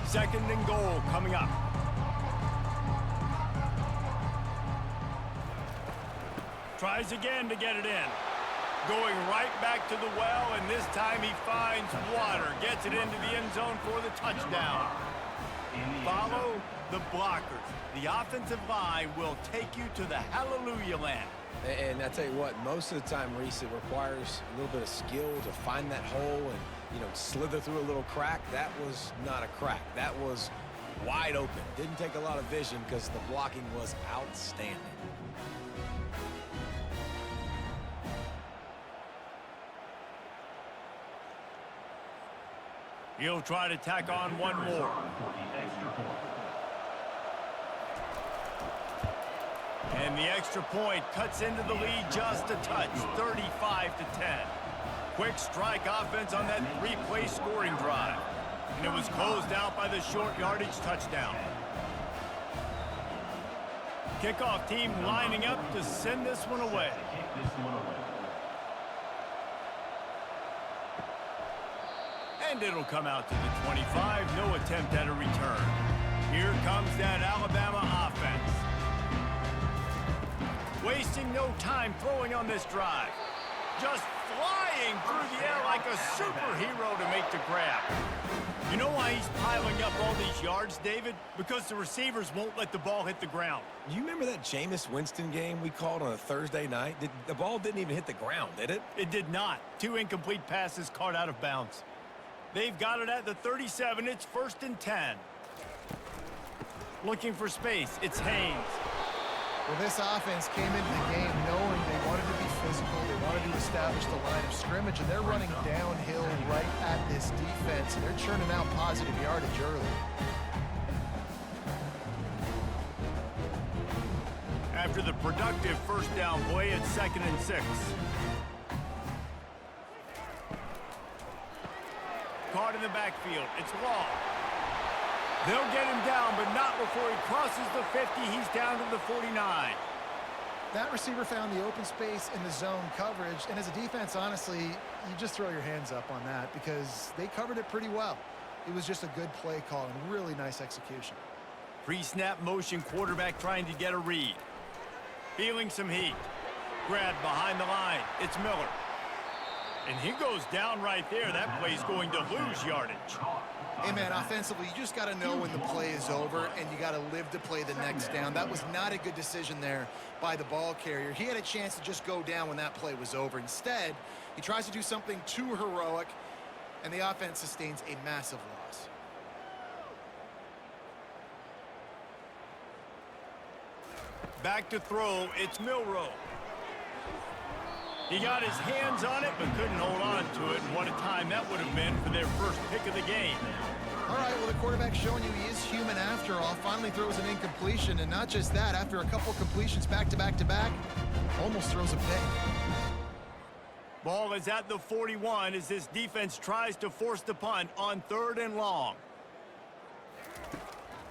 Second and goal coming up. Tries again to get it in. Going right back to the well, and this time he finds water. Gets it into the end zone for the touchdown. Follow the blockers. The offensive line will take you to the hallelujah land. And I tell you what, most of the time, Reese, it requires a little bit of skill to find that hole and, you know, slither through a little crack. That was not a crack. That was wide open. Didn't take a lot of vision because the blocking was outstanding. He'll try to tack on one more. And the extra point cuts into the lead just a touch, 35-10. Quick strike offense on that 3-play scoring drive. And it was closed out by the short yardage touchdown. Kickoff team lining up to send this one away. And it'll come out to the 25. No attempt at a return. Here comes that Alabama offense. Wasting no time throwing on this drive. Just flying through the air like a superhero to make the grab. You know why he's piling up all these yards, David? Because the receivers won't let the ball hit the ground. You remember that Jameis Winston game we called on a Thursday night? The ball didn't even hit the ground, did it? It did not. 2 incomplete passes caught out of bounds. They've got it at the 37. It's 1st and 10. Looking for space. It's Haynes. Well, this offense came into the game knowing they wanted to be physical, they wanted to establish the line of scrimmage, and they're running downhill right at this defense, and they're churning out positive yardage early. After the productive 1st down play, it's 2nd and 6. Caught in the backfield. It's Law. They'll get him down, but not before he crosses the 50. He's down to the 49. That receiver found the open space in the zone coverage, and as a defense, honestly, you just throw your hands up on that because they covered it pretty well. It was just a good play call and really nice execution. Pre-snap motion quarterback trying to get a read. Feeling some heat. Grabbed behind the line. It's Miller. And he goes down right there. That play's going to lose yardage. Hey, man, offensively, you just got to know when the play is over, and you got to live to play the next down. That was not a good decision there by the ball carrier. He had a chance to just go down when that play was over. Instead, he tries to do something too heroic, and the offense sustains a massive loss. Back to throw. It's Milroe. He got his hands on it, but couldn't hold on to it. And what a time that would have been for their first pick of the game. All right, well, the quarterback's showing you he is human after all. Finally throws an incompletion, and not just that, after a couple completions back-to-back-to-back, almost throws a pick. Ball is at the 41 as this defense tries to force the punt on 3rd and long.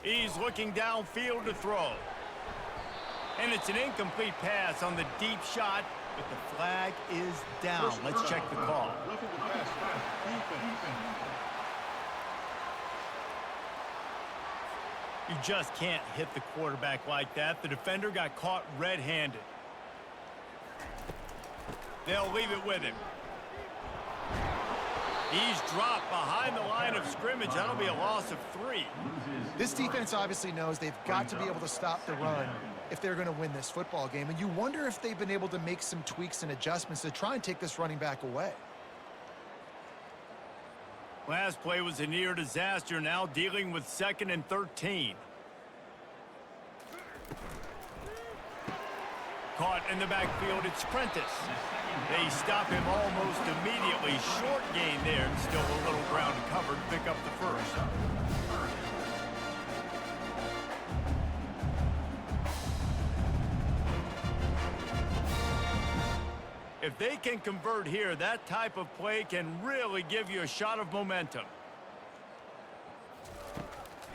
He's looking downfield to throw. And it's an incomplete pass on the deep shot, but the flag is down. Let's check the call. You just can't hit the quarterback like that. The defender got caught red-handed. They'll leave it with him. He's dropped behind the line of scrimmage. That'll be a loss of 3. This defense obviously knows they've got to be able to stop the run if they're going to win this football game. And you wonder if they've been able to make some tweaks and adjustments to try and take this running back away. Last play was a near disaster, now dealing with 2nd and 13. Caught in the backfield, it's Prentice. They stop him almost immediately. Short gain there, and still a little ground covered to pick up the 1st. If they can convert here, that type of play can really give you a shot of momentum.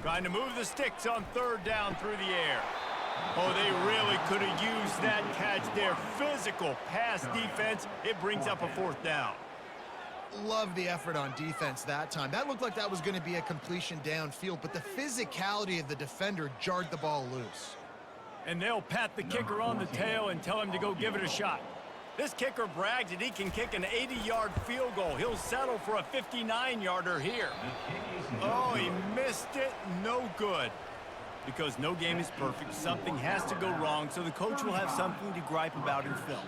Trying to move the sticks on third down through the air. Oh, they really could have used that catch there. Physical pass defense. It brings up a fourth down. Love the effort on defense that time. That looked like that was going to be a completion downfield, but the physicality of the defender jarred the ball loose. And they'll pat the kicker on the tail and tell him to go give it a shot. This kicker brags that he can kick an 80-yard field goal. He'll settle for a 59-yarder here. Oh, he missed it. No good. Because no game is perfect, something has to go wrong, so the coach will have something to gripe about in film.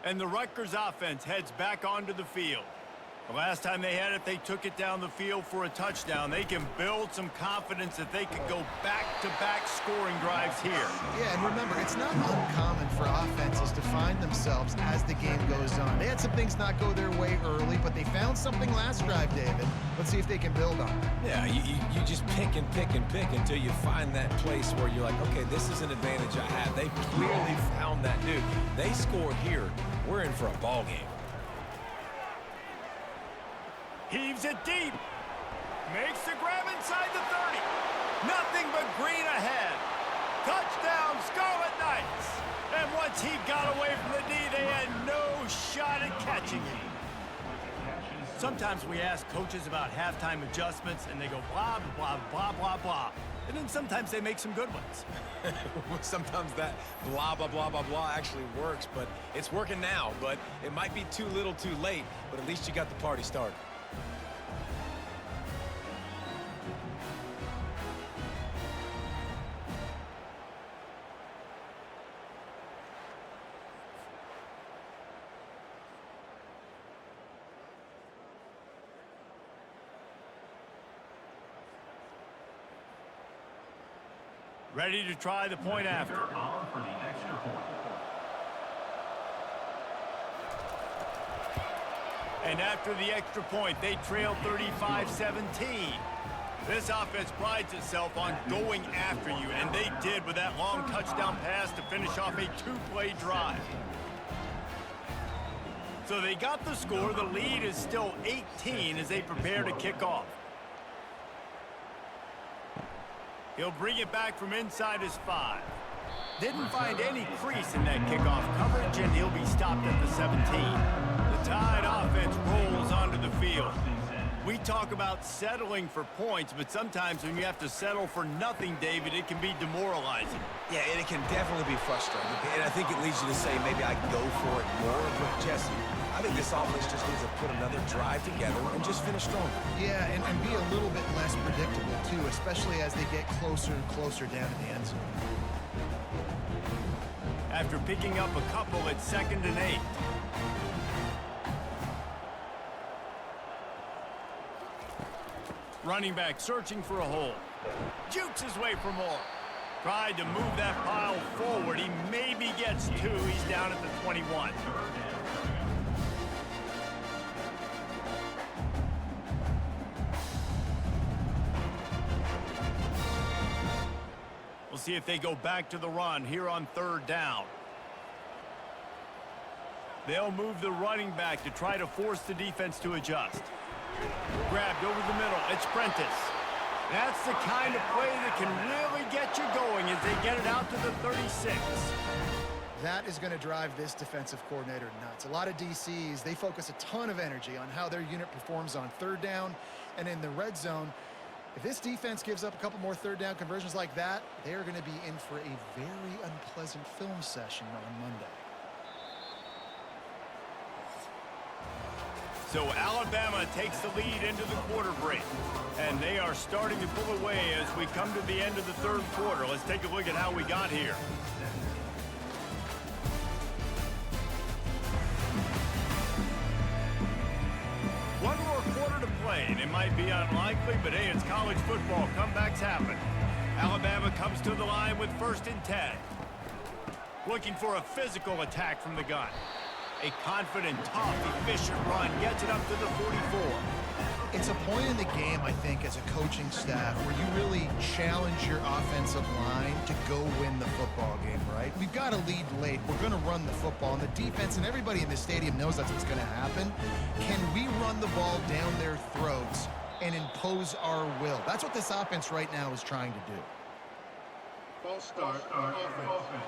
And the Rutgers offense heads back onto the field. The last time they had it, they took it down the field for a touchdown. They can build some confidence that they could go back-to-back scoring drives here. Yeah, and remember, it's not uncommon for offenses to find themselves as the game goes on. They had some things not go their way early, but they found something last drive, David. Let's see if they can build on it. Yeah, you just pick and pick and pick until you find that place where you're like, okay, this is an advantage I have. They clearly found that, dude. They score here. We're in for a ball game. Heaves it deep. Makes the grab inside the 30. Nothing but green ahead. Touchdown, Scarlet Knights. And once he got away from the D, they had no shot at catching him. Sometimes we ask coaches about halftime adjustments, and they go blah, blah, blah, blah, blah. And then sometimes they make some good ones. Sometimes that blah, blah, blah, blah, blah actually works, but it's working now. But it might be too little too late, but at least you got the party started. Ready to try the point after. And after the extra point, they trail 35-17. This offense prides itself on going after you, and they did with that long touchdown pass to finish off a two-play drive. So they got the score. The lead is still 18 as they prepare to kick off. He'll bring it back from inside his 5. Didn't find any crease in that kickoff coverage, and he'll be stopped at the 17. The Tide offense rolls onto the field. We talk about settling for points, but sometimes when you have to settle for nothing, David, it can be demoralizing. Yeah, and it can definitely be frustrating. And I think it leads you to say maybe I can go for it more. But, Jesse, I think this offense just needs to put another drive together and just finish strong. Yeah, and be a little bit less predictable, too, especially as they get closer and closer down to the end zone. After picking up a couple, it's 2nd and 8. Running back searching for a hole. Jukes his way for more. Tried to move that pile forward. He maybe gets 2. He's down at the 21. We'll see if they go back to the run here on 3rd down. They'll move the running back to try to force the defense to adjust. Grabbed over the middle. It's Prentice. That's the kind of play that can really get you going as they get it out to the 36. That is going to drive this defensive coordinator nuts. A lot of DCs, they focus a ton of energy on how their unit performs on 3rd down and in the red zone. If this defense gives up a couple more 3rd down conversions like that, they are going to be in for a very unpleasant film session on Monday. So Alabama takes the lead into the quarter break. And they are starting to pull away as we come to the end of the 3rd quarter. Let's take a look at how we got here. One more quarter to play, and it might be unlikely, but hey, it's college football. Comebacks happen. Alabama comes to the line with 1st and 10. looking for a physical attack from the gun. A confident, tough, efficient run gets it up to the 44. It's a point in the game, I think, as a coaching staff where you really challenge your offensive line to go win the football game, right? We've got to lead late. We're going to run the football. And the defense and everybody in the stadium knows that's what's going to happen. Can we run the ball down their throats and impose our will? That's what this offense right now is trying to do. False start. Offense.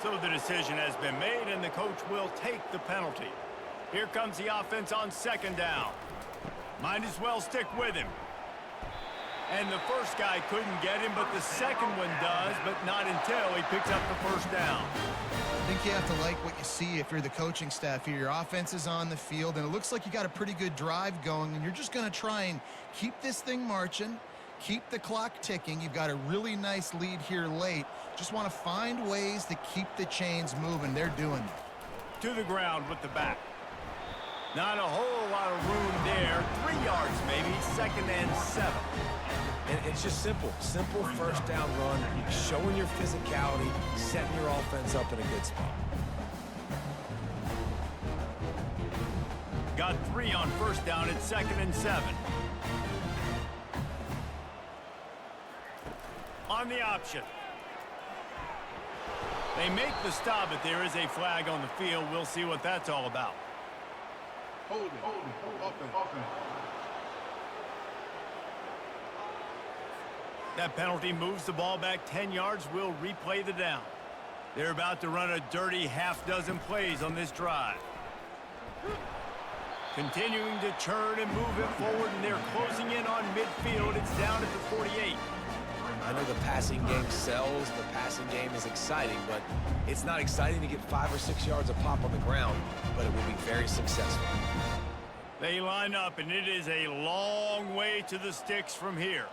So the decision has been made, and the coach will take the penalty. Here comes the offense on second down. Might as well stick with him. And the first guy couldn't get him, but the second one does, but not until he picks up the first down. I think you have to like what you see if you're the coaching staff here. Your offense is on the field, and it looks like you got a pretty good drive going, and you're just going to try and keep this thing marching, keep the clock ticking. You've got a really nice lead here late. Just want to find ways to keep the chains moving. They're doing it. To the ground with the back. Not a whole lot of room there. 3 yards maybe, 2nd and 7. And it's just simple first down run, showing your physicality, setting your offense up in a good spot. Got 3 on first down at 2nd and 7. On the option. They make the stop, but there is a flag on the field. We'll see what that's all about. Hold it. Offense. That penalty moves the ball back 10 yards. We'll replay the down. They're about to run a dirty half-dozen plays on this drive. Continuing to churn and move it forward, and they're closing in on midfield. It's down at the 48. I know the passing game sells, the passing game is exciting, but it's not exciting to get 5 or 6 yards of pop on the ground, but it will be very successful. They line up, and it is a long way to the sticks from here.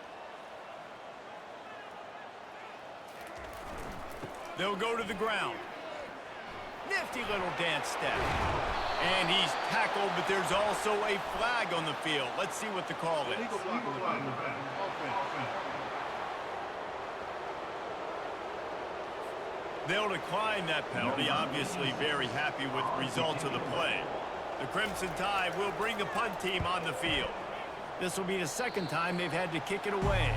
They'll go to the ground. Nifty little dance step. And he's tackled, but there's also a flag on the field. Let's see what the call is. Legal flag. Offense. They'll decline that penalty, obviously very happy with the results of the play. The Crimson Tide will bring the punt team on the field. This will be the second time they've had to kick it away.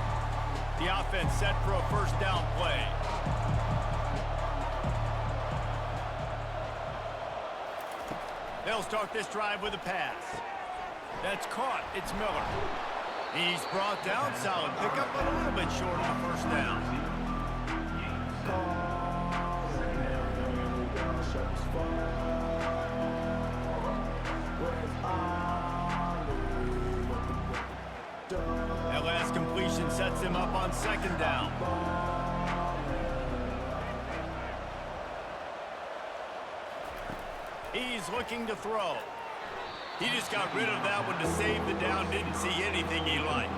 The offense set for a first down play. They'll start this drive with a pass. That's caught. It's Miller. He's brought down. Solid pickup, but a little bit short of the first down. That last completion sets him up on second down. He's looking to throw. He just got rid of that one to save the down. Didn't see anything he liked.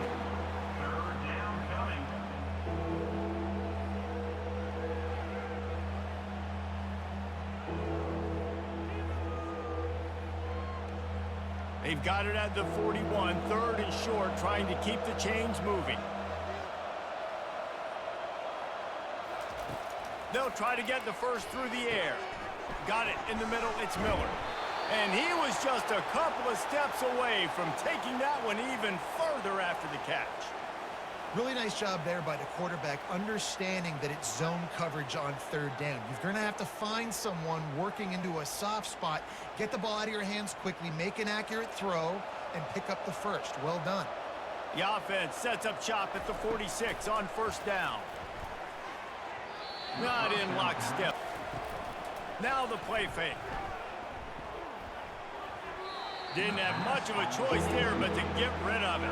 They've got it at the 41, 3rd and short, trying to keep the chains moving. They'll try to get the first through the air. Got it in the middle, it's Miller. And he was just a couple of steps away from taking that one even further after the catch. Really nice job there by the quarterback, understanding that it's zone coverage on 3rd down. You're going to have to find someone working into a soft spot, get the ball out of your hands quickly, make an accurate throw, and pick up the first. Well done. The offense sets up shop at the 46 on first down. Not in lockstep. Now the play fake. Didn't have much of a choice there, but to get rid of it.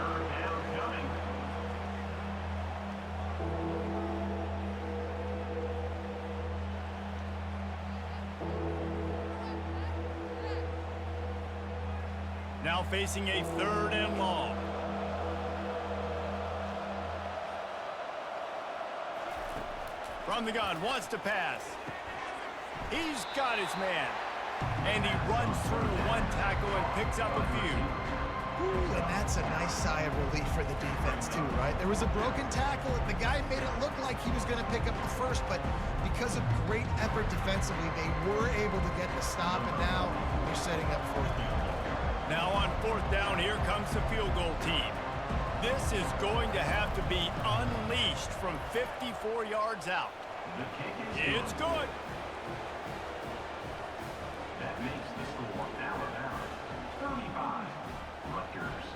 Now facing a 3rd and long. From the gun, wants to pass. He's got his man. And he runs through one tackle and picks up a few. Ooh, and that's a nice sigh of relief for the defense too, right? There was a broken tackle, and the guy made it look like he was going to pick up the first, but because of great effort defensively, they were able to get the stop, and now they're setting up fourth down. Now on fourth down, here comes the field goal team. This is going to have to be unleashed from 54 yards out. It's good. That makes the score Alabama 35, Rutgers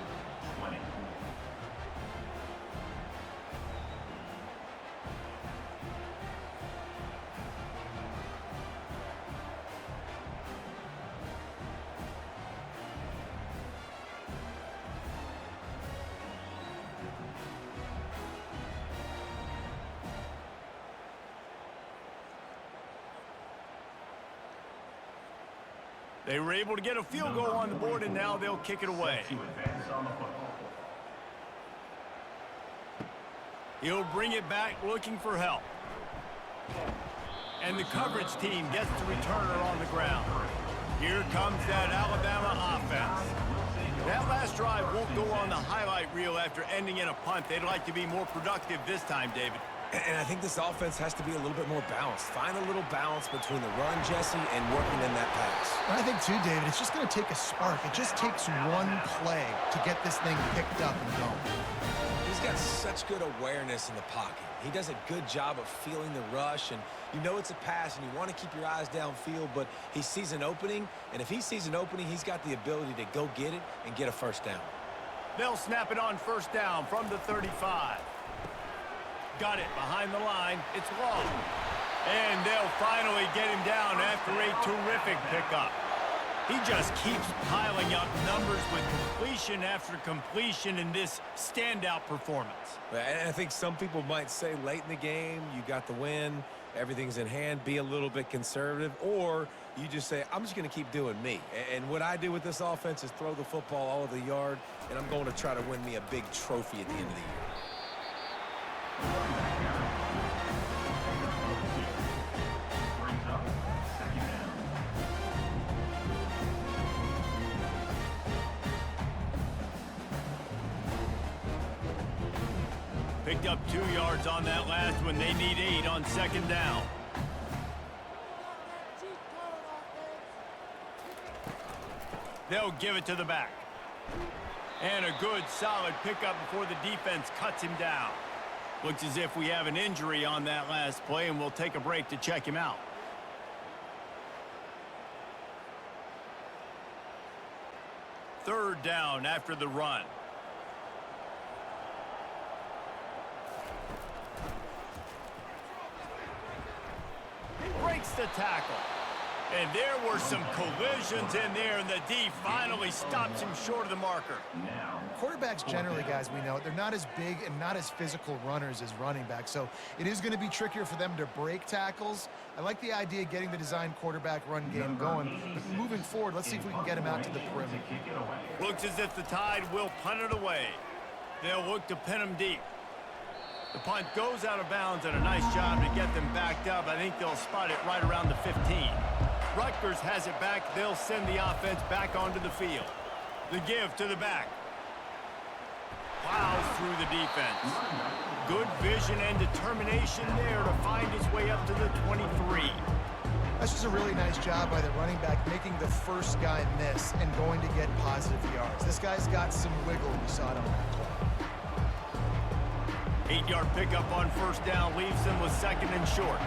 20. They were able to get a field goal on the board, and now they'll kick it away. He'll bring it back looking for help. And the coverage team gets the returner on the ground. Here comes that Alabama offense. That last drive won't go on the highlight reel after ending in a punt. They'd like to be more productive this time, David. And I think this offense has to be a little bit more balanced. Find a little balance between the run, Jesse, and working in that pass. And I think, too, David, it's just going to take a spark. It just takes one play to get this thing picked up and going. He's got such good awareness in the pocket. He does a good job of feeling the rush, and you know it's a pass, and you want to keep your eyes downfield, but he sees an opening, and if he sees an opening, he's got the ability to go get it and get a first down. They'll snap it on first down from the 35. Got it behind the line. It's long. And they'll finally get him down after a terrific pickup. He just keeps piling up numbers with completion after completion in this standout performance. And I think some people might say late in the game, you got the win, everything's in hand, be a little bit conservative, or you just say, I'm just going to keep doing me. And what I do with this offense is throw the football all over the yard, and I'm going to try to win me a big trophy at the end of the year. Picked up 2 yards on that last one. They need 8 on second down. They'll give it to the back. And a good, solid pickup before the defense cuts him down. Looks as if we have an injury on that last play, and we'll take a break to check him out. Third down after the run. Breaks the tackle. And there were some collisions in there, and the D finally stops him short of the marker. Quarterbacks generally, guys, we know, they're not as big and not as physical runners as running backs, so it is going to be trickier for them to break tackles. I like the idea of getting the design quarterback run game going, but moving forward, let's see if we can get him out to the perimeter. Looks as if the Tide will punt it away. They'll look to pin him deep. The punt goes out of bounds, and a nice job to get them backed up. I think they'll spot it right around the 15. Rutgers has it back. They'll send the offense back onto the field. The give to the back. Plows through the defense. Good vision and determination there to find his way up to the 23. That's just a really nice job by the running back, making the first guy miss and going to get positive yards. This guy's got some wiggle. We saw it on that play. 8-yard pickup on first down leaves them with second and short.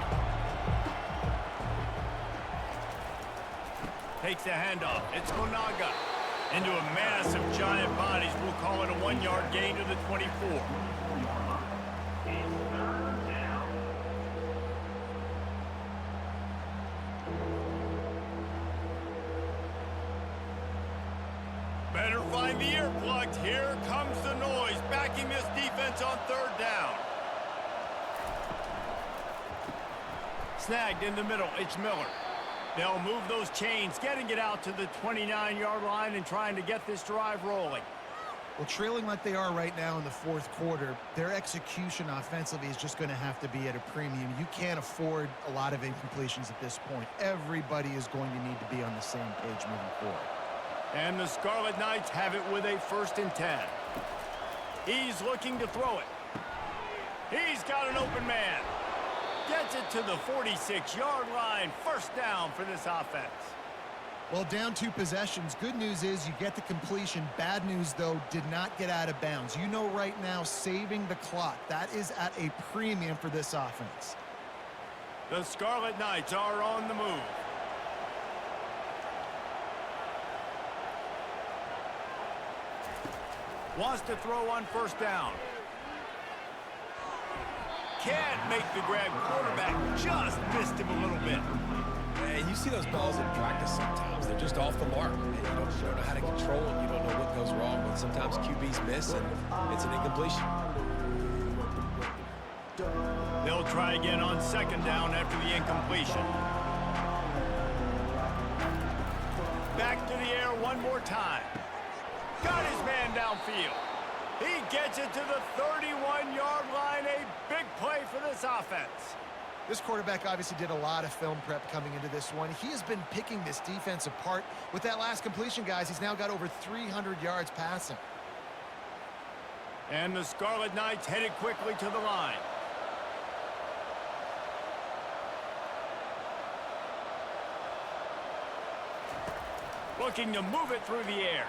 Takes the handoff. It's Monaga. Into a mass of giant bodies. We'll call it a 1-yard gain to the 24. Better find the earplugs. Here comes the noise, backing this defense on third down. Snagged in the middle. It's Miller. They'll move those chains, getting it out to the 29-yard line and trying to get this drive rolling. Well, trailing like they are right now in the fourth quarter, their execution offensively is just going to have to be at a premium. You can't afford a lot of incompletions at this point. Everybody is going to need to be on the same page moving forward. And the Scarlet Knights have it with a 1st and 10. He's looking to throw it. He's got an open man. Gets it to the 46-yard line. First down for this offense. Well, down 2 possessions. Good news is you get the completion. Bad news, though, did not get out of bounds. You know right now, saving the clock. That is at a premium for this offense. The Scarlet Knights are on the move. Wants to throw on first down. Can't make the grab. Quarterback just missed him a little bit. And you see those balls in practice sometimes. They're just off the mark. And you don't know how to control them. You don't know what goes wrong. But sometimes QBs miss, and it's an incompletion. They'll try again on second down after the incompletion. Back to the air one more time. Got his man downfield. He gets it to the 31-yard line. A big play for this offense. This quarterback obviously did a lot of film prep coming into this one. He has been picking this defense apart. With that last completion, guys, he's now got over 300 yards passing. And the Scarlet Knights headed quickly to the line. Looking to move it through the air.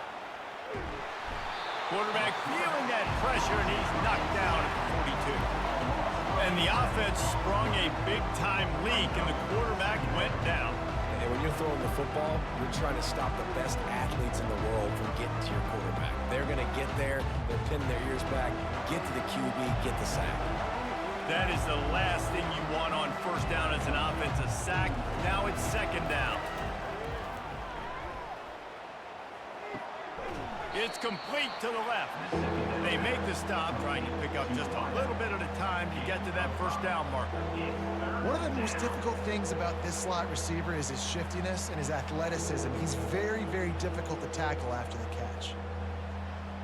Quarterback feeling that pressure, and he's knocked down at the 42. And the offense sprung a big-time leak, and the quarterback went down. And when you're throwing the football, you're trying to stop the best athletes in the world from getting to your quarterback. They're going to get there. They're pinning their ears back, get to the QB, get the sack. That is the last thing you want on first down as an offensive sack. Now it's second down. It's complete to the left. They make the stop, trying to pick up just a little bit at a time to get to that first down marker. One of the most difficult things about this slot receiver is his shiftiness and his athleticism. He's very, very difficult to tackle after the catch.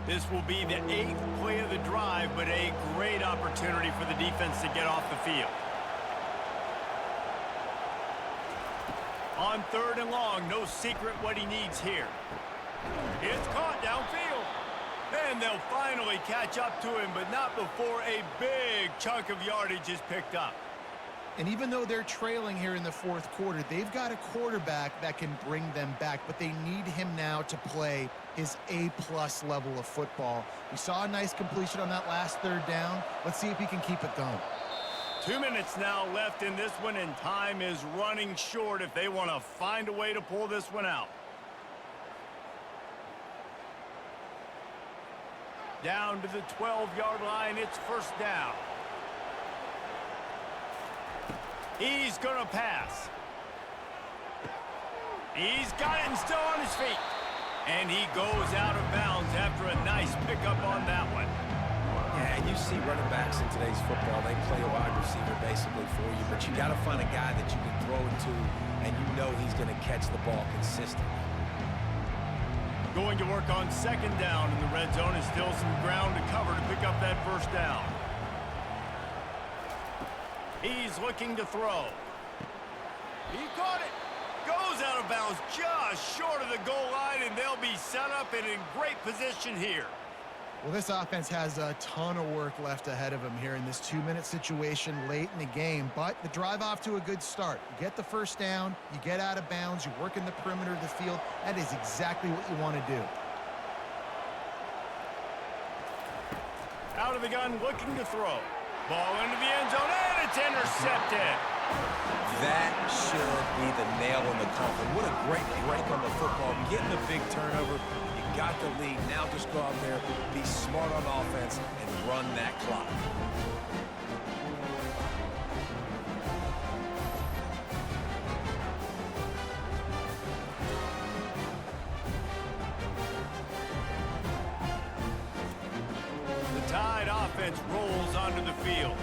This will be the 8th play of the drive, but a great opportunity for the defense to get off the field. On third and long, no secret what he needs here. It's caught downfield. And they'll finally catch up to him, but not before a big chunk of yardage is picked up. And even though they're trailing here in the fourth quarter, they've got a quarterback that can bring them back, but they need him now to play his A-plus level of football. We saw a nice completion on that last third down. Let's see if he can keep it going. 2 minutes now left in this one, and time is running short if they want to find a way to pull this one out. Down to the 12-yard line, it's first down. He's going to pass. He's got it and still on his feet. And he goes out of bounds after a nice pickup on that one. Yeah, and you see running backs in today's football, they play a wide receiver basically for you, but you got to find a guy that you can throw it to, and you know he's going to catch the ball consistently. Going to work on second down in the red zone, is still some ground to cover to pick up that first down. He's looking to throw. He caught it. Goes out of bounds just short of the goal line, and they'll be set up and in great position here. Well, this offense has a ton of work left ahead of them here in this 2-minute situation late in the game, but the drive off to a good start. You get the first down, you get out of bounds, you work in the perimeter of the field. That is exactly what you want to do. Out of the gun, looking to throw. Ball into the end zone, and it's intercepted. That should be the nail in the coffin. What a great break on the football. Getting a big turnover. You got the lead. Now just go out there, be smart on offense, and run that clock. The Tide offense rolls onto the field.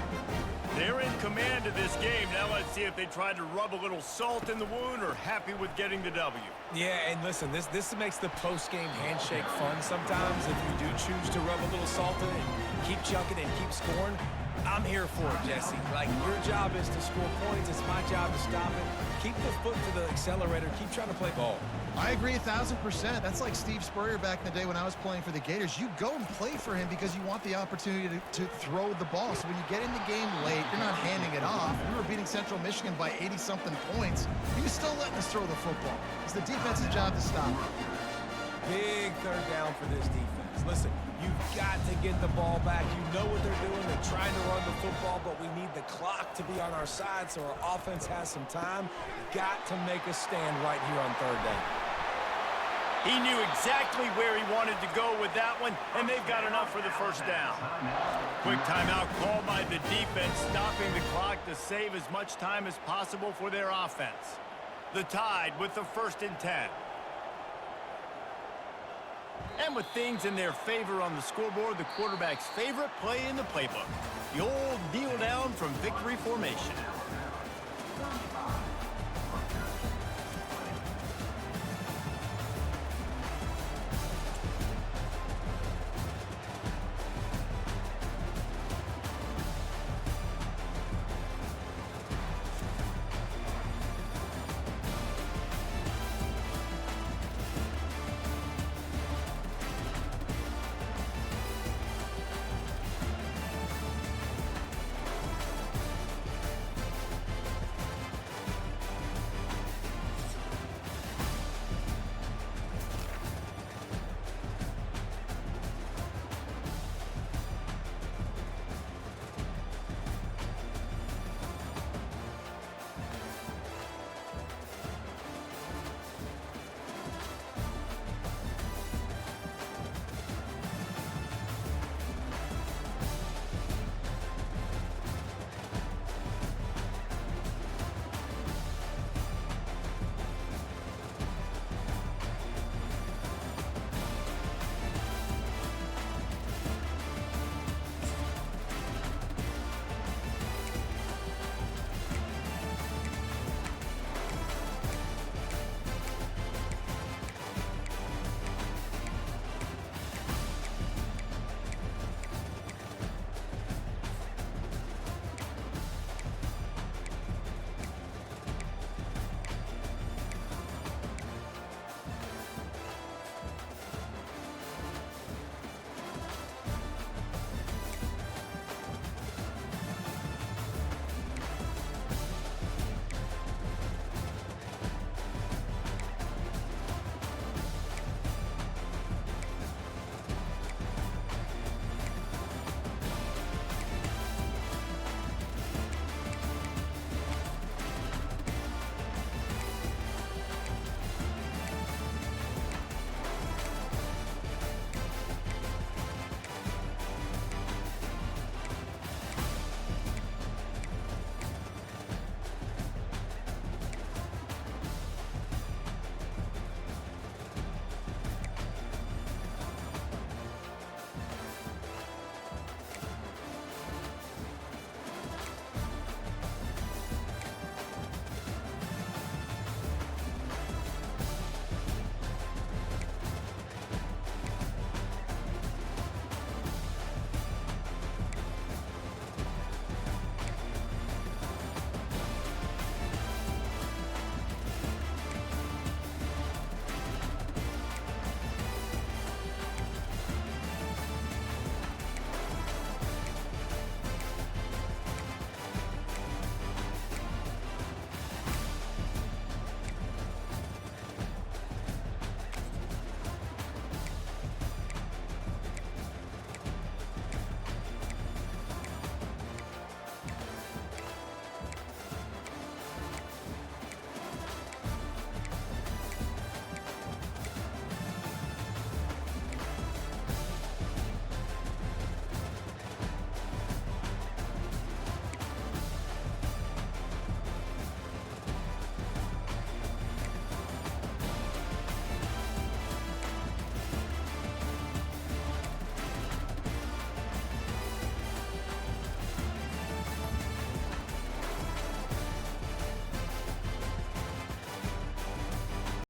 They're in command of this game. Now let's see if they try to rub a little salt in the wound or happy with getting the W. Yeah, and listen, this makes the post-game handshake fun sometimes. If you do choose to rub a little salt in it and keep chucking and keep scoring, I'm here for it, Jesse. Like, your job is to score points. It's my job to stop it. keep the foot to the accelerator. Keep trying to play ball. I agree 1,000%. That's like Steve Spurrier back in the day when I was playing for the Gators. You go and play for him because you want the opportunity to throw the ball. So when you get in the game late, you're not handing it off. We were beating Central Michigan by 80-something points. He was still letting us throw the football. It's the defense's job to stop it. Big third down for this defense. Listen, you've got to get the ball back. You know what they're doing. They're trying to run the football, but we need the clock to be on our side so our offense has some time. Got to make a stand right here on third down. He knew exactly where he wanted to go with that one, and they've got enough for the first down. Quick timeout called by the defense, stopping the clock to save as much time as possible for their offense. The Tide with the 1st and 10. And with things in their favor on the scoreboard, the quarterback's favorite play in the playbook. The old kneel down from victory formation.